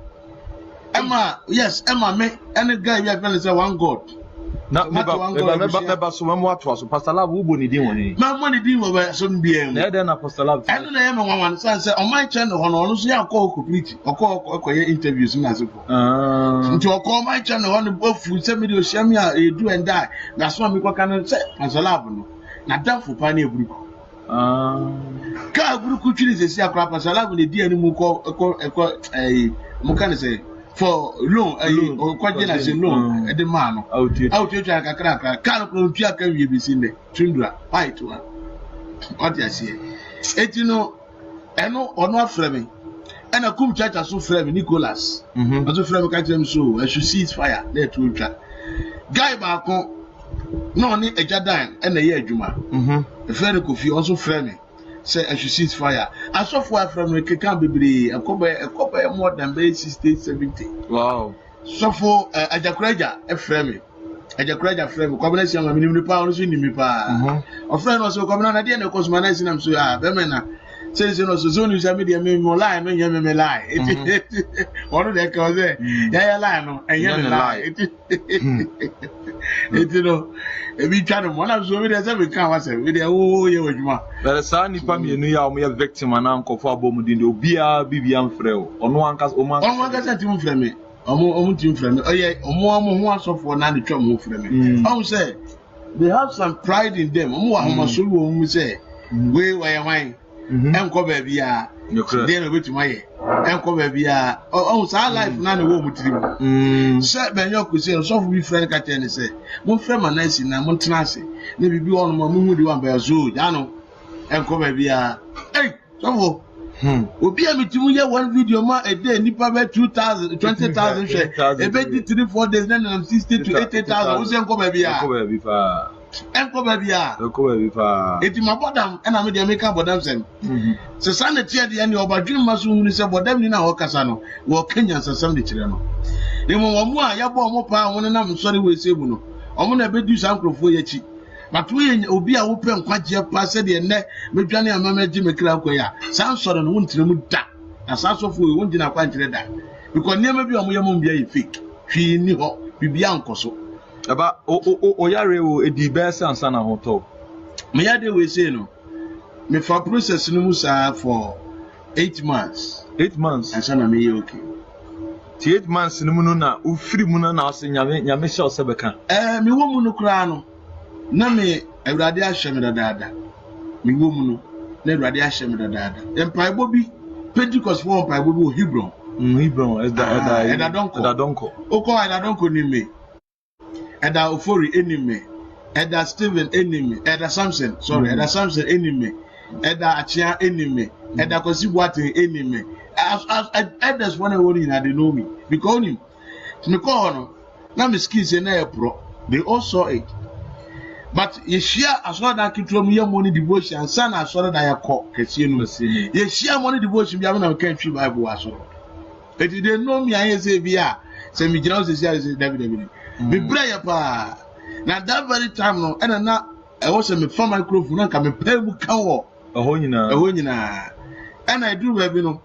Emma, yes, Emma, me any guy we have say one God. Na meba so memo ato so Pastor Love wo boni din woni. Ma money din wo ba so mbiem. Na dey na Pastor Love. Eno na yema wan say on my channel ono so ya call complete. Okoye interviews na so. Nti okọ my channel ono bofu say me dey ohia me a e do and die. Na so me kwa kan say Pastor Love no. Na danfo pa na eburuku. Ka eburuku twiri sesi akra Pastor Love ne di ani mu mu kan say for loan kwaje na say loan e de man no out twa kakra kan ko twa kan wie bi sinde tundura white one what you see eti no eno ono afremi ena kum church aso fremi Nicholas aso fremi ka tell so I should cease fire let twa guy ba ko no ni ejadan ena ye adwuma e fremi Kofi also fremi say I should cease fire. I saw for from the can be a couple more than 60, 70. Wow. So for a jackraja, a frame. A jackraja frame, combination of minimum pounds in me pa. A friend also coming on at the end of cosmonizing them so Bemena says you know, so soon as I made a more lie, no you may lie. One of that cause there, yeah, lie, and you lie. It you know. Ebi twa no mo na so we dey say we kan wa say we dey o ye wadwuma but sa nipa me nu ya o me victim na nkofo abomudin de obia bibia mfrɛ o ono ankas o man ono ankas tim mfrɛ me omo tim mfrɛ me oye omo ho asofo na de twa mo mfrɛ me omo say they have some pride in them omo wa ho so wo omo say we wa ye hwan enko ba bia dey no betuma ye enko ba bia omo sa life na ne wo mu tirim say ben yo ko say so we friend ka tell say mo frɛ ma na si na mo tena ase na bibi ono mo mu di wan ba zo ja no enko ba bia so obi amitimu ye one video ma a day nipa be 2000 20000 share e be 3-4 days na 60 to 80000 wo se enko ba bia enko ba bia eti ma bodam na me dey make bodam sen se sanity de ne obadwin ma so hunu se bodam ni na ho kasa no wo Kenya sasam de kire no demo wo mu a ya bo mo pa won na msori we sebu no omo na be du sankrofo ye chi batu ye obi a wo pe nkwaje pa se de ne medwane amamaji mekira akoya san soro no wontire mu da na sasofo we wonjina kwa nkire da because niam bi omo ye mo bia ye fake hwi ni ho bibia nkoso aba o yare o edi bese ansa na ho to me ya de we say no me for process no mu sa for 8 months ansa na me ye okay 8 months no mu no na ufiri mu na ase nyame sha osebeka me wo mu no kra no na me Awurade ahye me dadaada me wo mu no na Awurade ahye me dadaada empaibo bi Pentecost for empaibo bi o Hebron eda donko oko eda donko ni me eda Ofori enemy eda Stephen enemy eda Samson enemy eda Achia enemy eda Kosibwate enemy elders one word na they know me because him me call no na me skin say na e pro they all saw it but ye share as well that kitro me money devotion san as well that yakọ kese no ye share money devotion bia na kan twi Bible aso but they know me I say bia say me gina say David me pray pa na that very time no na I was me for microphone na ka me pay bu kan wo eho nyina and I do we no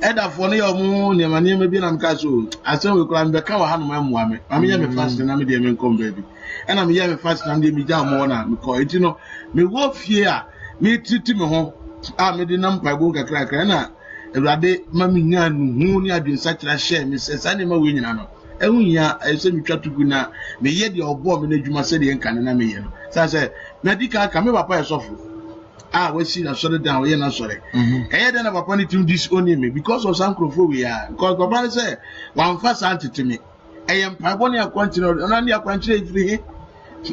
eda for ne omo ne bi na mka so asen we kura mbe kan wa hanu ma mua me ye me fast na me de me nkom baby and am ye me fast na de me ja mo na me ko eti no me wo fie a me titi me ho a me de nam pa bo kakra na Awurade ma me nya nu hu ni adwensa kira share me se sa ne ma we nyina no ehun ya ese mi twatugu na me ye de obo me na dwuma se de nkan na me ye no sa se medical ka me papa ye sofo we see na sorry down we na sorry eh then papa ni tim disown me because of sankrofo we are because papa say wan fa santete me eh empabo ne akwanti no na ne akwanti efiri he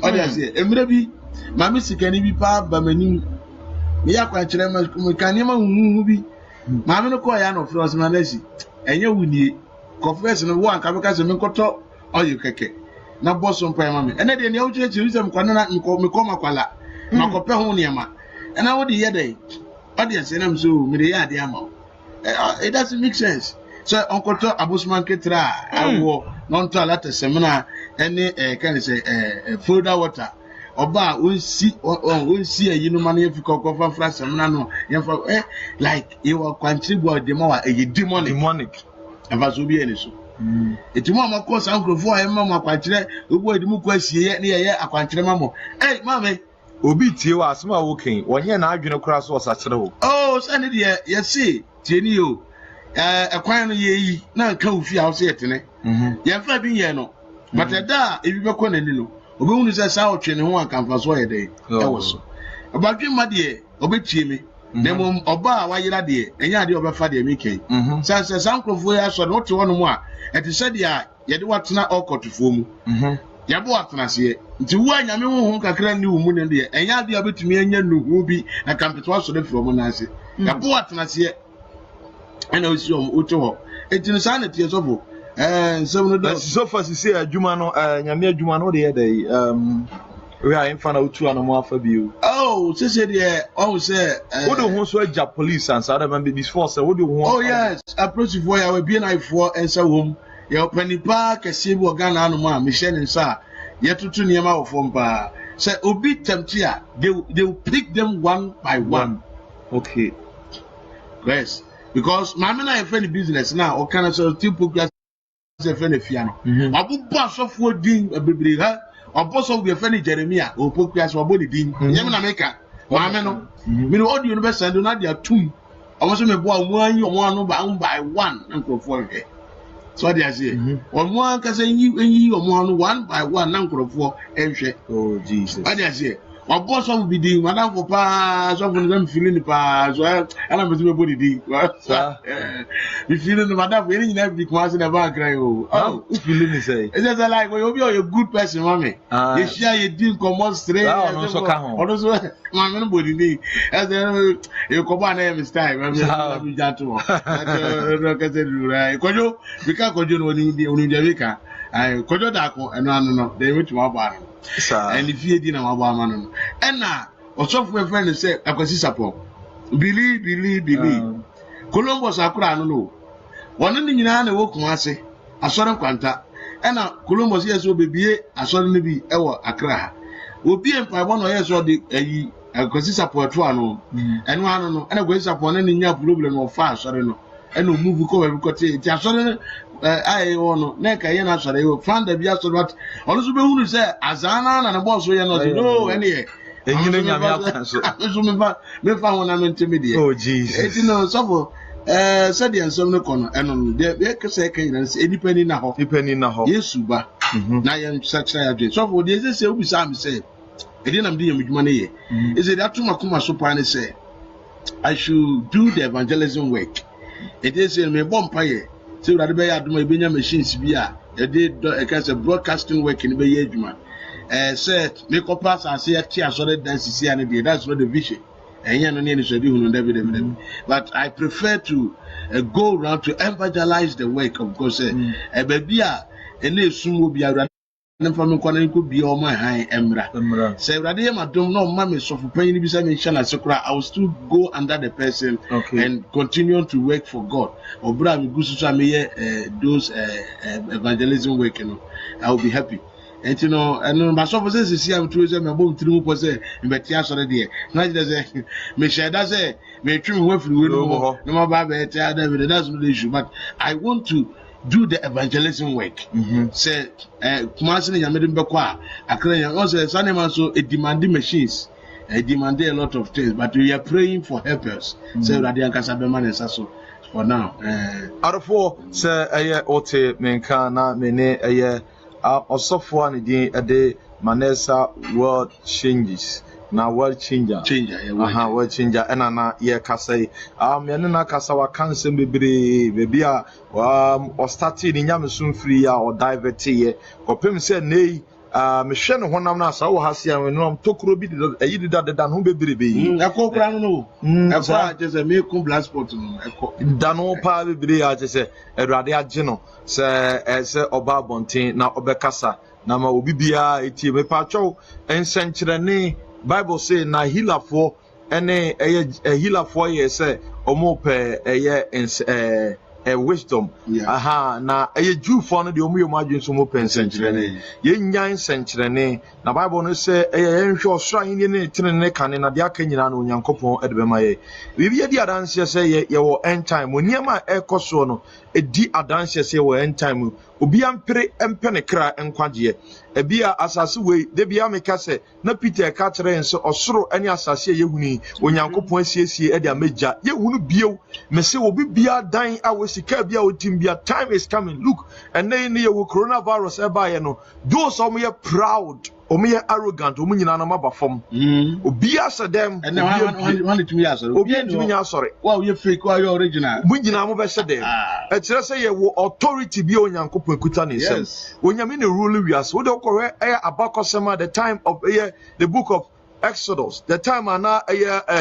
o dey say emre bi Mami sikani bi pa ba mani me ya kwa kire ma kan ma hu bi mami no ko ya no fro so manasi enye wuni confess no wo anka beka se me koto oyi keke na boso mpa mami ene de ne o kire kire se me kwana na me ko makwala makope ho ne ma ena wo de ye dey audience na mso me de ya de ama it doesn't make sense so onkoto abusman ketra awo non to alata semina ene kan say folder water oba onsi ayi no man yefika kofa fra semina no yefa like you are contribute the more a demonic ava so bi eni so etimu amako sankrofo ayi mama kwakire ogbo edimu kwasie ne ye akwankire mamo mama obi tie wa asema woken wonye na adwene kura so osakire wo sane de ye see tieni yo ekwan no yeyi na nka ofi a wo se yetene yefa bi ye no but da ebi beko na ni no obehunu se sa otwe ne ho akamfa so ye de ewo so obadwe ma de obetie me dem oba a wayira de enya de obefa de mekei se sankrofo ya so no te wono mu a eti se de a ye de watena okotofo mu ya bo atena se nti wo anyame honhom kakra ni wo mu ne de enya de obetumi anya nuhu bi na kampeto so de fro mu na ase ya bo atena se ena osi oto ho eti no sa na tie so bo so far say adwuma no nyame adwuma no de ye dey we are in front of two and more for you say there say what do who so ja police and other man before say what do who yes approach for ya we be na for ensa home ya panipa kese bi organa no ma Michelle nsa ya tutu niema wo fom pa say obi temptia they will pick them one by one. Okay, yes, because mama na friend business now o kana so tipo se friend fiano abu boss for din bebre ha oboso we friend Jeremiah o pokua so body din nyem na meka mama no me no audio no be send na dia tum omo so me bo amu anyi omo anu by one na nkrofo hwe so dia say omo an ka say enyi omo anu one by one na nkrofo ehwe. Oh Jesus, dia say oboso we be din madam for pa so for them feeling pa so ana me body din we feeling madam we nyina be ko ase na ba cry who feeling me say it's just like we be a good person mommy you share you din come straight so ka ho so mama no body din as you come on every time I be janto no ka say right kojo we ka kojo no ni Jamaica kojo da ko no they wait to aba and if you didn't have one man, and now, or software friend say, I can see support. Believe. Columbus, I could know. One in the United Walk Massey, a sort of quanta, and now Columbus, yes, will be a sort of be our Accra. Will be by one or yes, or the a consist support one, and one, and a way upon any problem or fast, I don't know. And no move because it's I want neck I answer they will find the bias what also be who say Azana and a boss we are not no any me found when I'm intimidated. Oh Jesus, you know so said the some no corner and they can say depending now yes suba na yam such a so for this say we say I didn't do with money is it that to makuma so pan say I should do the evangelism work. It is in me bompire. So that be aduma ebenya machines bi a did a broadcasting work in be aduma said make up pass and say tia so that dance and that's what the vision and you no need to do no but I prefer to go around to evangelize the work of God say e baby a ene sumo bi awra na fami kwana nko bi o my high emra say awra dey madom no ma me so for pain bi say me shala sekura I will still go under the person and continue to work for God. Obra mi gusu so me those evangelism work, you know, I will be happy. And you know, and my so for say am to say me bom tiri mu say me tia so dey na just say me share that say me trim we free we no ma ba be tia David, that's not the issue, but I want to do the evangelism work. Say kumasi ne yamede mbekwa akra yan o say sanema so demanding machines demand a lot of things, but we are praying for helpers. Say Radian Casabeman and Sasso for now. Out of four, say a ote menkana mene a year or software a day Manessa world changes. Now world changer, world changer, and ana ye kasay. Yanina kasawa cancer baby or starting in Yamasun free or divert ye or Pim said nay. me hwe ne honam na sa wo ha se an no tokuro bi ayi deda no bebrebe yi akokra no akwa je se me ku blood spot no eko dano pa bebrebe ya je se Awurade agye no se oba bonten na obekasa na ma obi bia etie me pa twa ensenkyerene Bible say na healerfo ene healerfo ye se omo pe wisdom na Jewfo no de omo yom adwen so mo pe ensenkyerene ye nyan ensenkyerene na Bible no say enhwe osra yin ne tenene kane na de aka nyina na Onyankopɔn ede be ma ye bibi ye di adanse say ye wo end time oniema ekoso no edi adanse say wo end time obi ampere empene kra enkwagye ebia asase we de bia meka se na Peter ka kire nso osoro ene asase yehuni Onyankopɔn asiesie ede amegya yehunu bio me se obi bia dan awosika bia otim bia time is coming look and then ye coronavirus eba ye no those some ye proud omo arrogant omo nyina na mabafom obi asa dem and one to me asore obi ntimi nya asore wow you fake wow you original mo nyina mo be se dem e kire se ye wo authority bi Onyankopɔn kuta ne sem onyame ne rule wiase wo de okore abakosema the time of the book of Exodus the time ana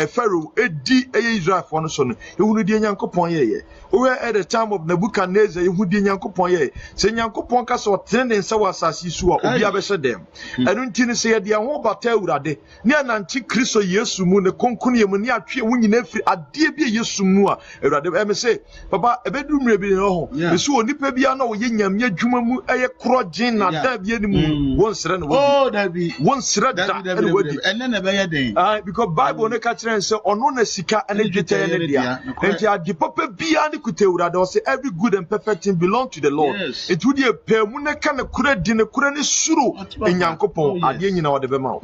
Pharaoh edi Israel for no so no ehunu die Nyankopɔn ye we at the time of Nebuchadnezzar ehunu die Nyankopɔn ye se Nyankopɔn ka so tene nsa wasasi su a obi abɛhye dem enu ntini se ye de ho bata Awurade ne ananti Kristo Yesu mu ne konkunu ye mu ne atwe wo nyina firi ade bi Yesu mu a Awurade me se papa ebedu mre bi no ho me so onipa bia na wo ye nyamya dwuma mu korogin na da bia ni mu won sere no oh that be won sere da ene wadi na be ye den because Bible ne ka kire nse ono na sika ene dwetɛ ne dia enti ade papa bia ne kuta Awurade o say every good and perfect thing belong to the Lord it would be pe mu ne ka ne kura di ne kura ne suro Nyankopɔn ade nyina wo de be ma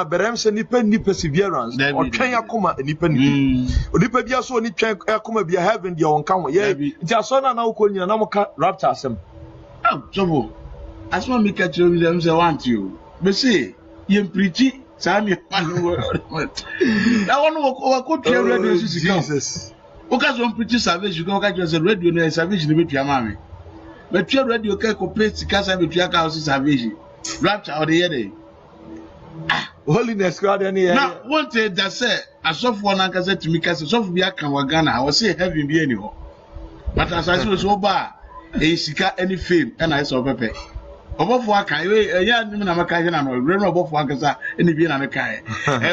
berem se nipa perseverance o twen akoma nipa bia so ni twen akoma bia heaven dia on ka ho ye nti aso na wo ko nyina na mo ka rapture asem jobo asma mi ka kire mi dem say want you me say you preach Sami that one go to radio Jesus oka so preach salvation go ka just radio no salvation be tua ma me but tua radio ka ko preach ka sa be tua ka salvation rapture or the year holiness God any now want that say asofo na ka say to me ka say asofo bi aka wa Ghana I was say heaven be any ho but as I say so ba e sika any fame and I saw pepe obofo aka ya nim na maka je na no re no obofo aka sa eni bi na meka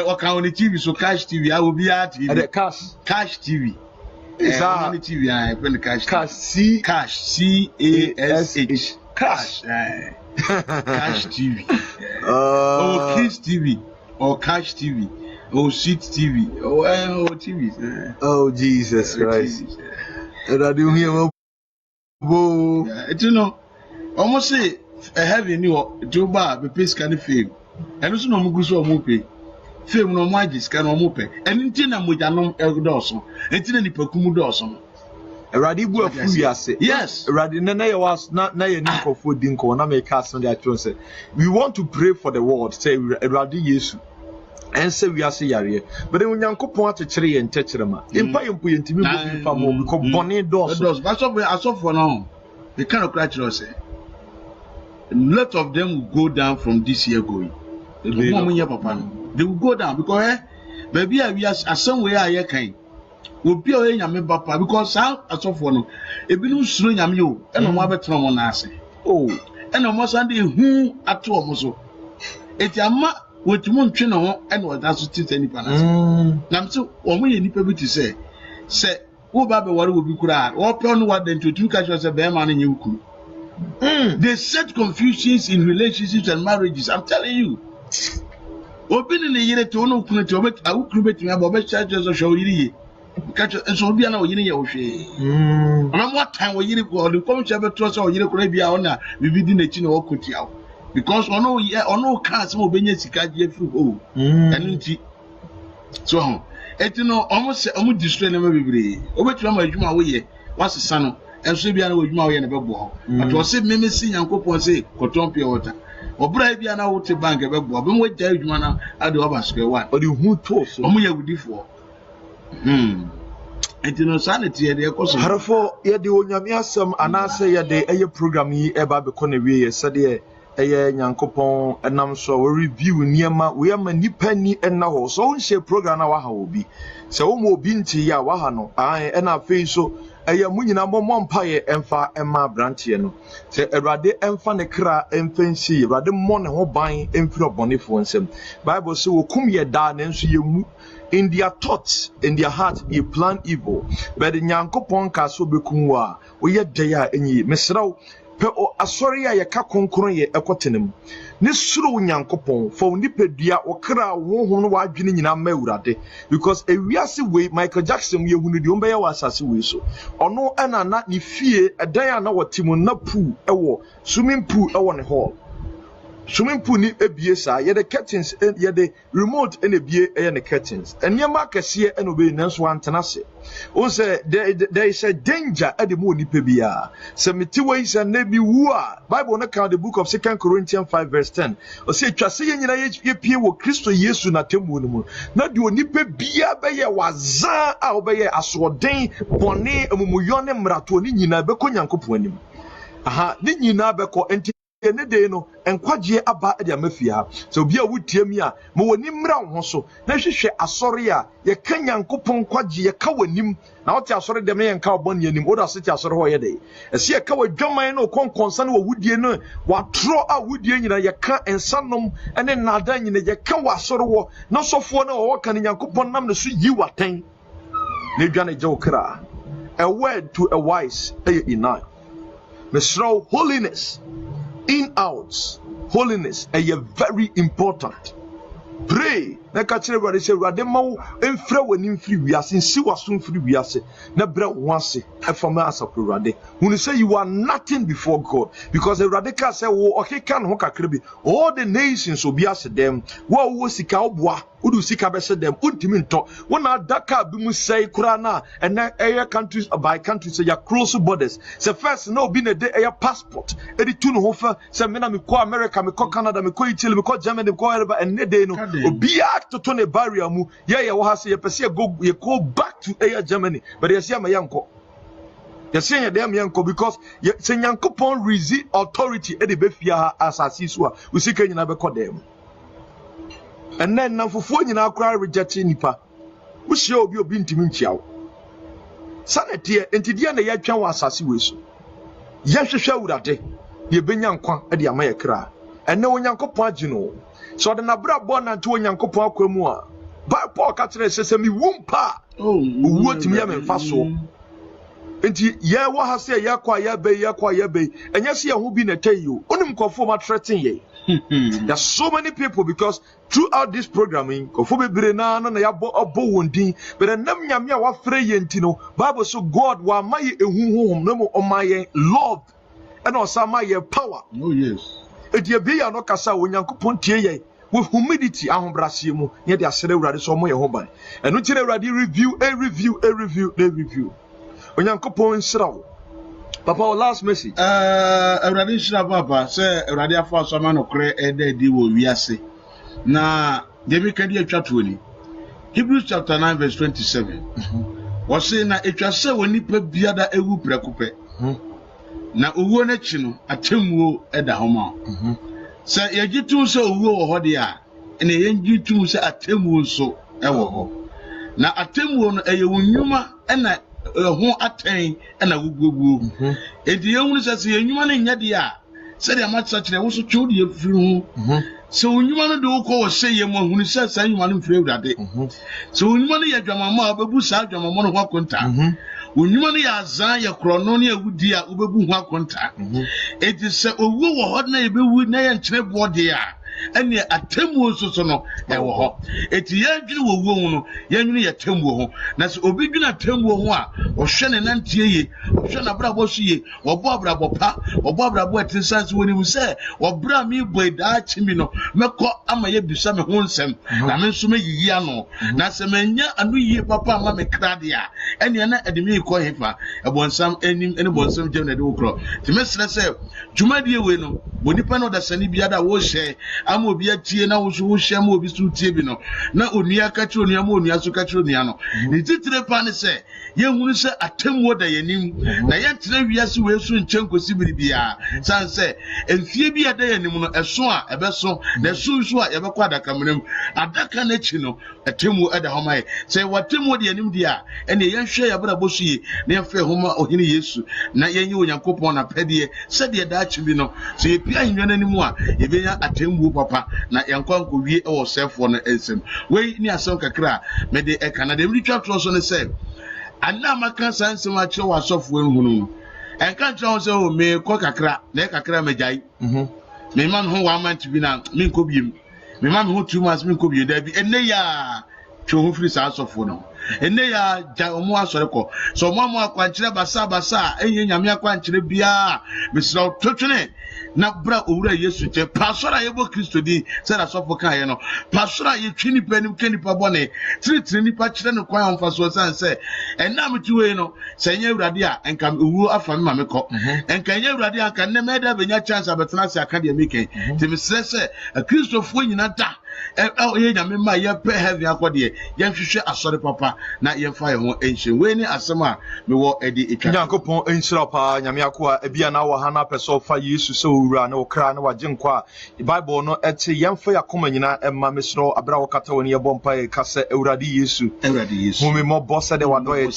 o ka on TV so cash TV a obi a TV cash TV is on TV I pen cash CASH cash TV oh Kiss TV or Cash TV or Seat TV or TV oh Jesus Christ and you hear it you know almost say a heavy new Joba be pay scan fame and so no mugu so mo pay fame no magic scan no mo pay and ntina moja no eldoso ntina ni pakumu doso Awurade bu afu wiase yes Awurade na ye was na ye ni nkofo di nko na me cast no dey atro say we want to pray for the world say Awurade Yesu and say wiase yare but Onyankopɔn akekere ye ntekyerema impa yempo yentimi bo fa mo ko bone doso but so for now they cannot catch us say a lot of them will go down from this year going. They will go down because baby we are somewhere I can will be a nyame papa because how as of one ebinu suro nyame yo e no mo abetro mo na ase oh e no mo sande hu ato mo so eti ama wetumu ntwe no ho e no da so tite nipa na ase na mso o mo ye nipa bi ti say wo ba be ware wo bi kura wo pe no wa den to tu ka say be ma na nye ukuru. They set confusions in relationships and marriages. I'm telling you. Open in the year to no kunti obet awukuru betimi aba church so show yiri. Catch so bia na oyini ye ohwe. Na what time we yiri go the come chebe to so yiri kura bia ona bibidi na chi na okoti awo. Because ono can some obenye sika je free oh. Enu so etino almost destroy na bebre. Obetuma ma adwuma wo ye wasesa no enso bia na wadwuma wo ye na bebo but wo se memesi Nyankopɔn se koton pia water obra bia na wo te bank bebo be mo gya adwuma na ade oba square one o de hu to so omo ya gudifo etino sanity ye de ekoso harafo ye de onyame asem anase ye de eye program yi eba be ko na wie ye se de ɛyɛ nyankopɔn ɛnam so we review nneɛma we ama nipa ni ɛna hɔ so wonhyɛ program na waha obi sɛ wo mo obi nti ya waha no ɛna afei so ɛyɛ mu nyina mo mpaeɛ ɛmfa ɛma branteɛ no sɛ Awurade ɛmfa ne kra ɛmfa nsi Awurade mmɔ ne ho ban ɛmfiri ɔbɔnefoɔ nsɛm Bible sɛ wɔkum yɛ daa nanso yɛ mu in their thoughts, in their heart, they plan evil. But the nyankopon ka so bekumwa, we yet daya enyi. Mesrao, pe o asori ya yaka konkron ye ekotenem. Ne suru nyankopon, for nipedia okra wohun wa adwene nyina ma Awurade. Because ewiase we Michael Jackson ye hunu di ombe ya wasase we so. Ono ana na ne fie edan na wotimu na pool ewo, swimming pool ewo ne hall. Swimming pool ni ebie sa ye the curtains ye the remote and ebie ye the curtains and yema kese and obey nanso antena se on say there is a danger at the mo nipa bia se meti we is na bi wu a Bible na count the book of 2 Corinthians 5 verse 10 o say twase ye nyina ye pie wo Kristo Yesu na temu no mu na de onipa bia be ye wazan a obeye asoden bone amumuyo ne mrato ni nyina be ko nyankopon anim aha ni nyina be ko enti ene de no enkwagye aba de amafia so obi a wutie mi a mo woni mra wo so na hwehwe asori a ye ka nyankopon kwagye ye ka wanim na wote asori de me ye nka obon yanim wo da sete asori ho ye de ese ye ka wadwaman no konkonsa no wudie no watro a wudie nyina ye ka ensanom ene nada nyina ye ka wasori wo na sofo no wo ka nyankopon nam ne so yi waten ne dwane je okra a word to a wise enough mesro holiness in out holiness is very important. Pray na ka kire Awurade sɛ Awurade ma wo emfra w'anim firi wiase nsi w'aso firi wiase na bra wo ase efama asafo Awurade hunu sɛ you are nothing before God because Awurade ka sɛ wo okeka no ho kakra bi all the nations obi ase dem wo sika oboa udu sika be se dem untimi nto wona daka bi mu sei kura na ena area countries by countries say ya close borders say first na obi na de area passport edi tu no ho fa say me na me ko America me ko Canada me ko Italy me ko Germany me ko wherever ene de no obi act to ne barrier mu ye wo ha say ye pese ye go back to area Germany but ye say ma yanko ye say ye dem yanko because ye say Nyankopon resist authority edi be fia ha asasi so a we sika nyina be ko dem. And then na fufuo nyina akra reject nipa wo hye obi ntimi nchiawo sanete entidia na ye twa wa asase we so ye hwehwe Awurade ye benya nkwa e de amaye kra enne onyankopon agino so de na bra bo na nte onyankopon akwamu a Bible ka kire sese mi wumpa wo timi ya memfa so enti ye wo ha se ye kwa ye be enye se ye ho bi na tayo onim kofo ma threaten ye. There's so many people because throughout this programming, na ya bo wondin, but enam nyame a wa frɛ yenti no Bible so God wa maye ehuhum na mo omaye love and osamaye power. Oh yes. Edie be ya no kasa onyankopon tie ye with humility ahombrase mu ye de asere Awurade so mo ye ho ban. Eno kire Awurade review. Onyankopon nsirawo. Papa, our last message. Awurade shira papa say Awurade afa so ma no kre ede di wo wiase. Na debi kadi atwa to ni. Hebrews chapter 9 verse 27. Was say na etwa se woni pa biada ewu prekupe. Na owuo na chi no atemmuo eda homa. Se yegitu se owuo wo hode a ene yengitu se atemmuo so ewo ho. Na atemmuo no eyewunwuma ena ho aten na gugugu edi ehunu sese enwuma ne nya de a se de amatsa kire wo so twu de afiri ho se onwuma no de wo ko wo se ye mo hunu sese enwuma no mfiri Awurade se onwuma no ye dwamama obebu sa dwamama no ho akonta onwuma no ya azan ye krono ne awudi a obebu ho akonta edi se owu wo ho na ebewu na ye nkyere boode a ene atemu so no ewo ho eti yadwene wo wo no yanwene ye temu ho na se obi dwene atemu ho a ohwe ne nantie ye ohwe na brabo so ye obo abrabo pa obo abrabo atinsanse woni mu se obra mi boida chimi no mekọ amaye bisa me ho nsem na me nso meyiyi ano na se manya anu yiye papa ama me krade a ene na edemi ko hefa ebonsam enim ene bonsam gem na de wo kro ti mesre se dwumadie we no bonipa no da sani biada wo hye ama obi atie na wo so wo hye ama obi so tie bi no na onua ka kire onua ma onua so ka kire onua no ne titire pa ne se yehunu se atemwo da yanim na yentere wiase we so nchen kosi biribia san se enfie bi ada yanim no eso a ebeso na eso so a yebekwa adaka mnem adaka na chi no atemwo ada homae se watemwo de yanim dia ene yenhwe yabra bosuye na yefe homa ohini Yesu na yenye onyankopon na pede se de da chi bi no so yepia hinwana nimu a yebenya atemwo papa na yankwanko wie e wo sefo no ensem we ni asem kakra me de e Canada mi twa tro so ne se ana maka sanse ma kire wa sofo enhunu enka twa so o me ko kakra na kakra majai me man ho 1 month bi na me nko biem me man ho 2 months me nko biem da bi enne ya twa ho firi sa sofo no enne ya ja omo asore ko so mo akwankire basa enye nyame akwankire bia me sira twetwene na bra owura Yesu che pastora yebo Kristo di se na sofo kan ye no pastora ye twini panim kenipa bone tritri nipa kire no kwan amfa so san se enna metiwe no se nya urade a enka owu afa me ma me ko enka nya urade a kan ne meda benya chance abetena se aka de meke ti me se Kristo fo nyina da ye nyame ma ye pe heavy akode ye hwehwe asore papa na ye fa ye ho enhye we ni asema me wo edi etwa Nyankopon enhyira pa nyame akoa ebia na wo ha na peso fa Yesu se owura na okra na waje nkwa Bible no ete yemfa yakoma nyina emma mesro abra wokata woni ye bompa e kase ewurade Yesu mu me mo bosse de wado ye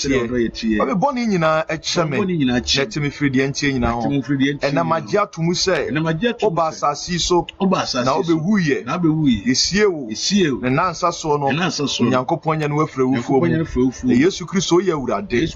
tie obi boni nyina echeme neti me fridi entie nyina ho ena magye atomu se oba asasi so na obewuye esiewo ne nansa so no Nyankopon nya no wafra wufuo mu Yesu Kristo ye ewurade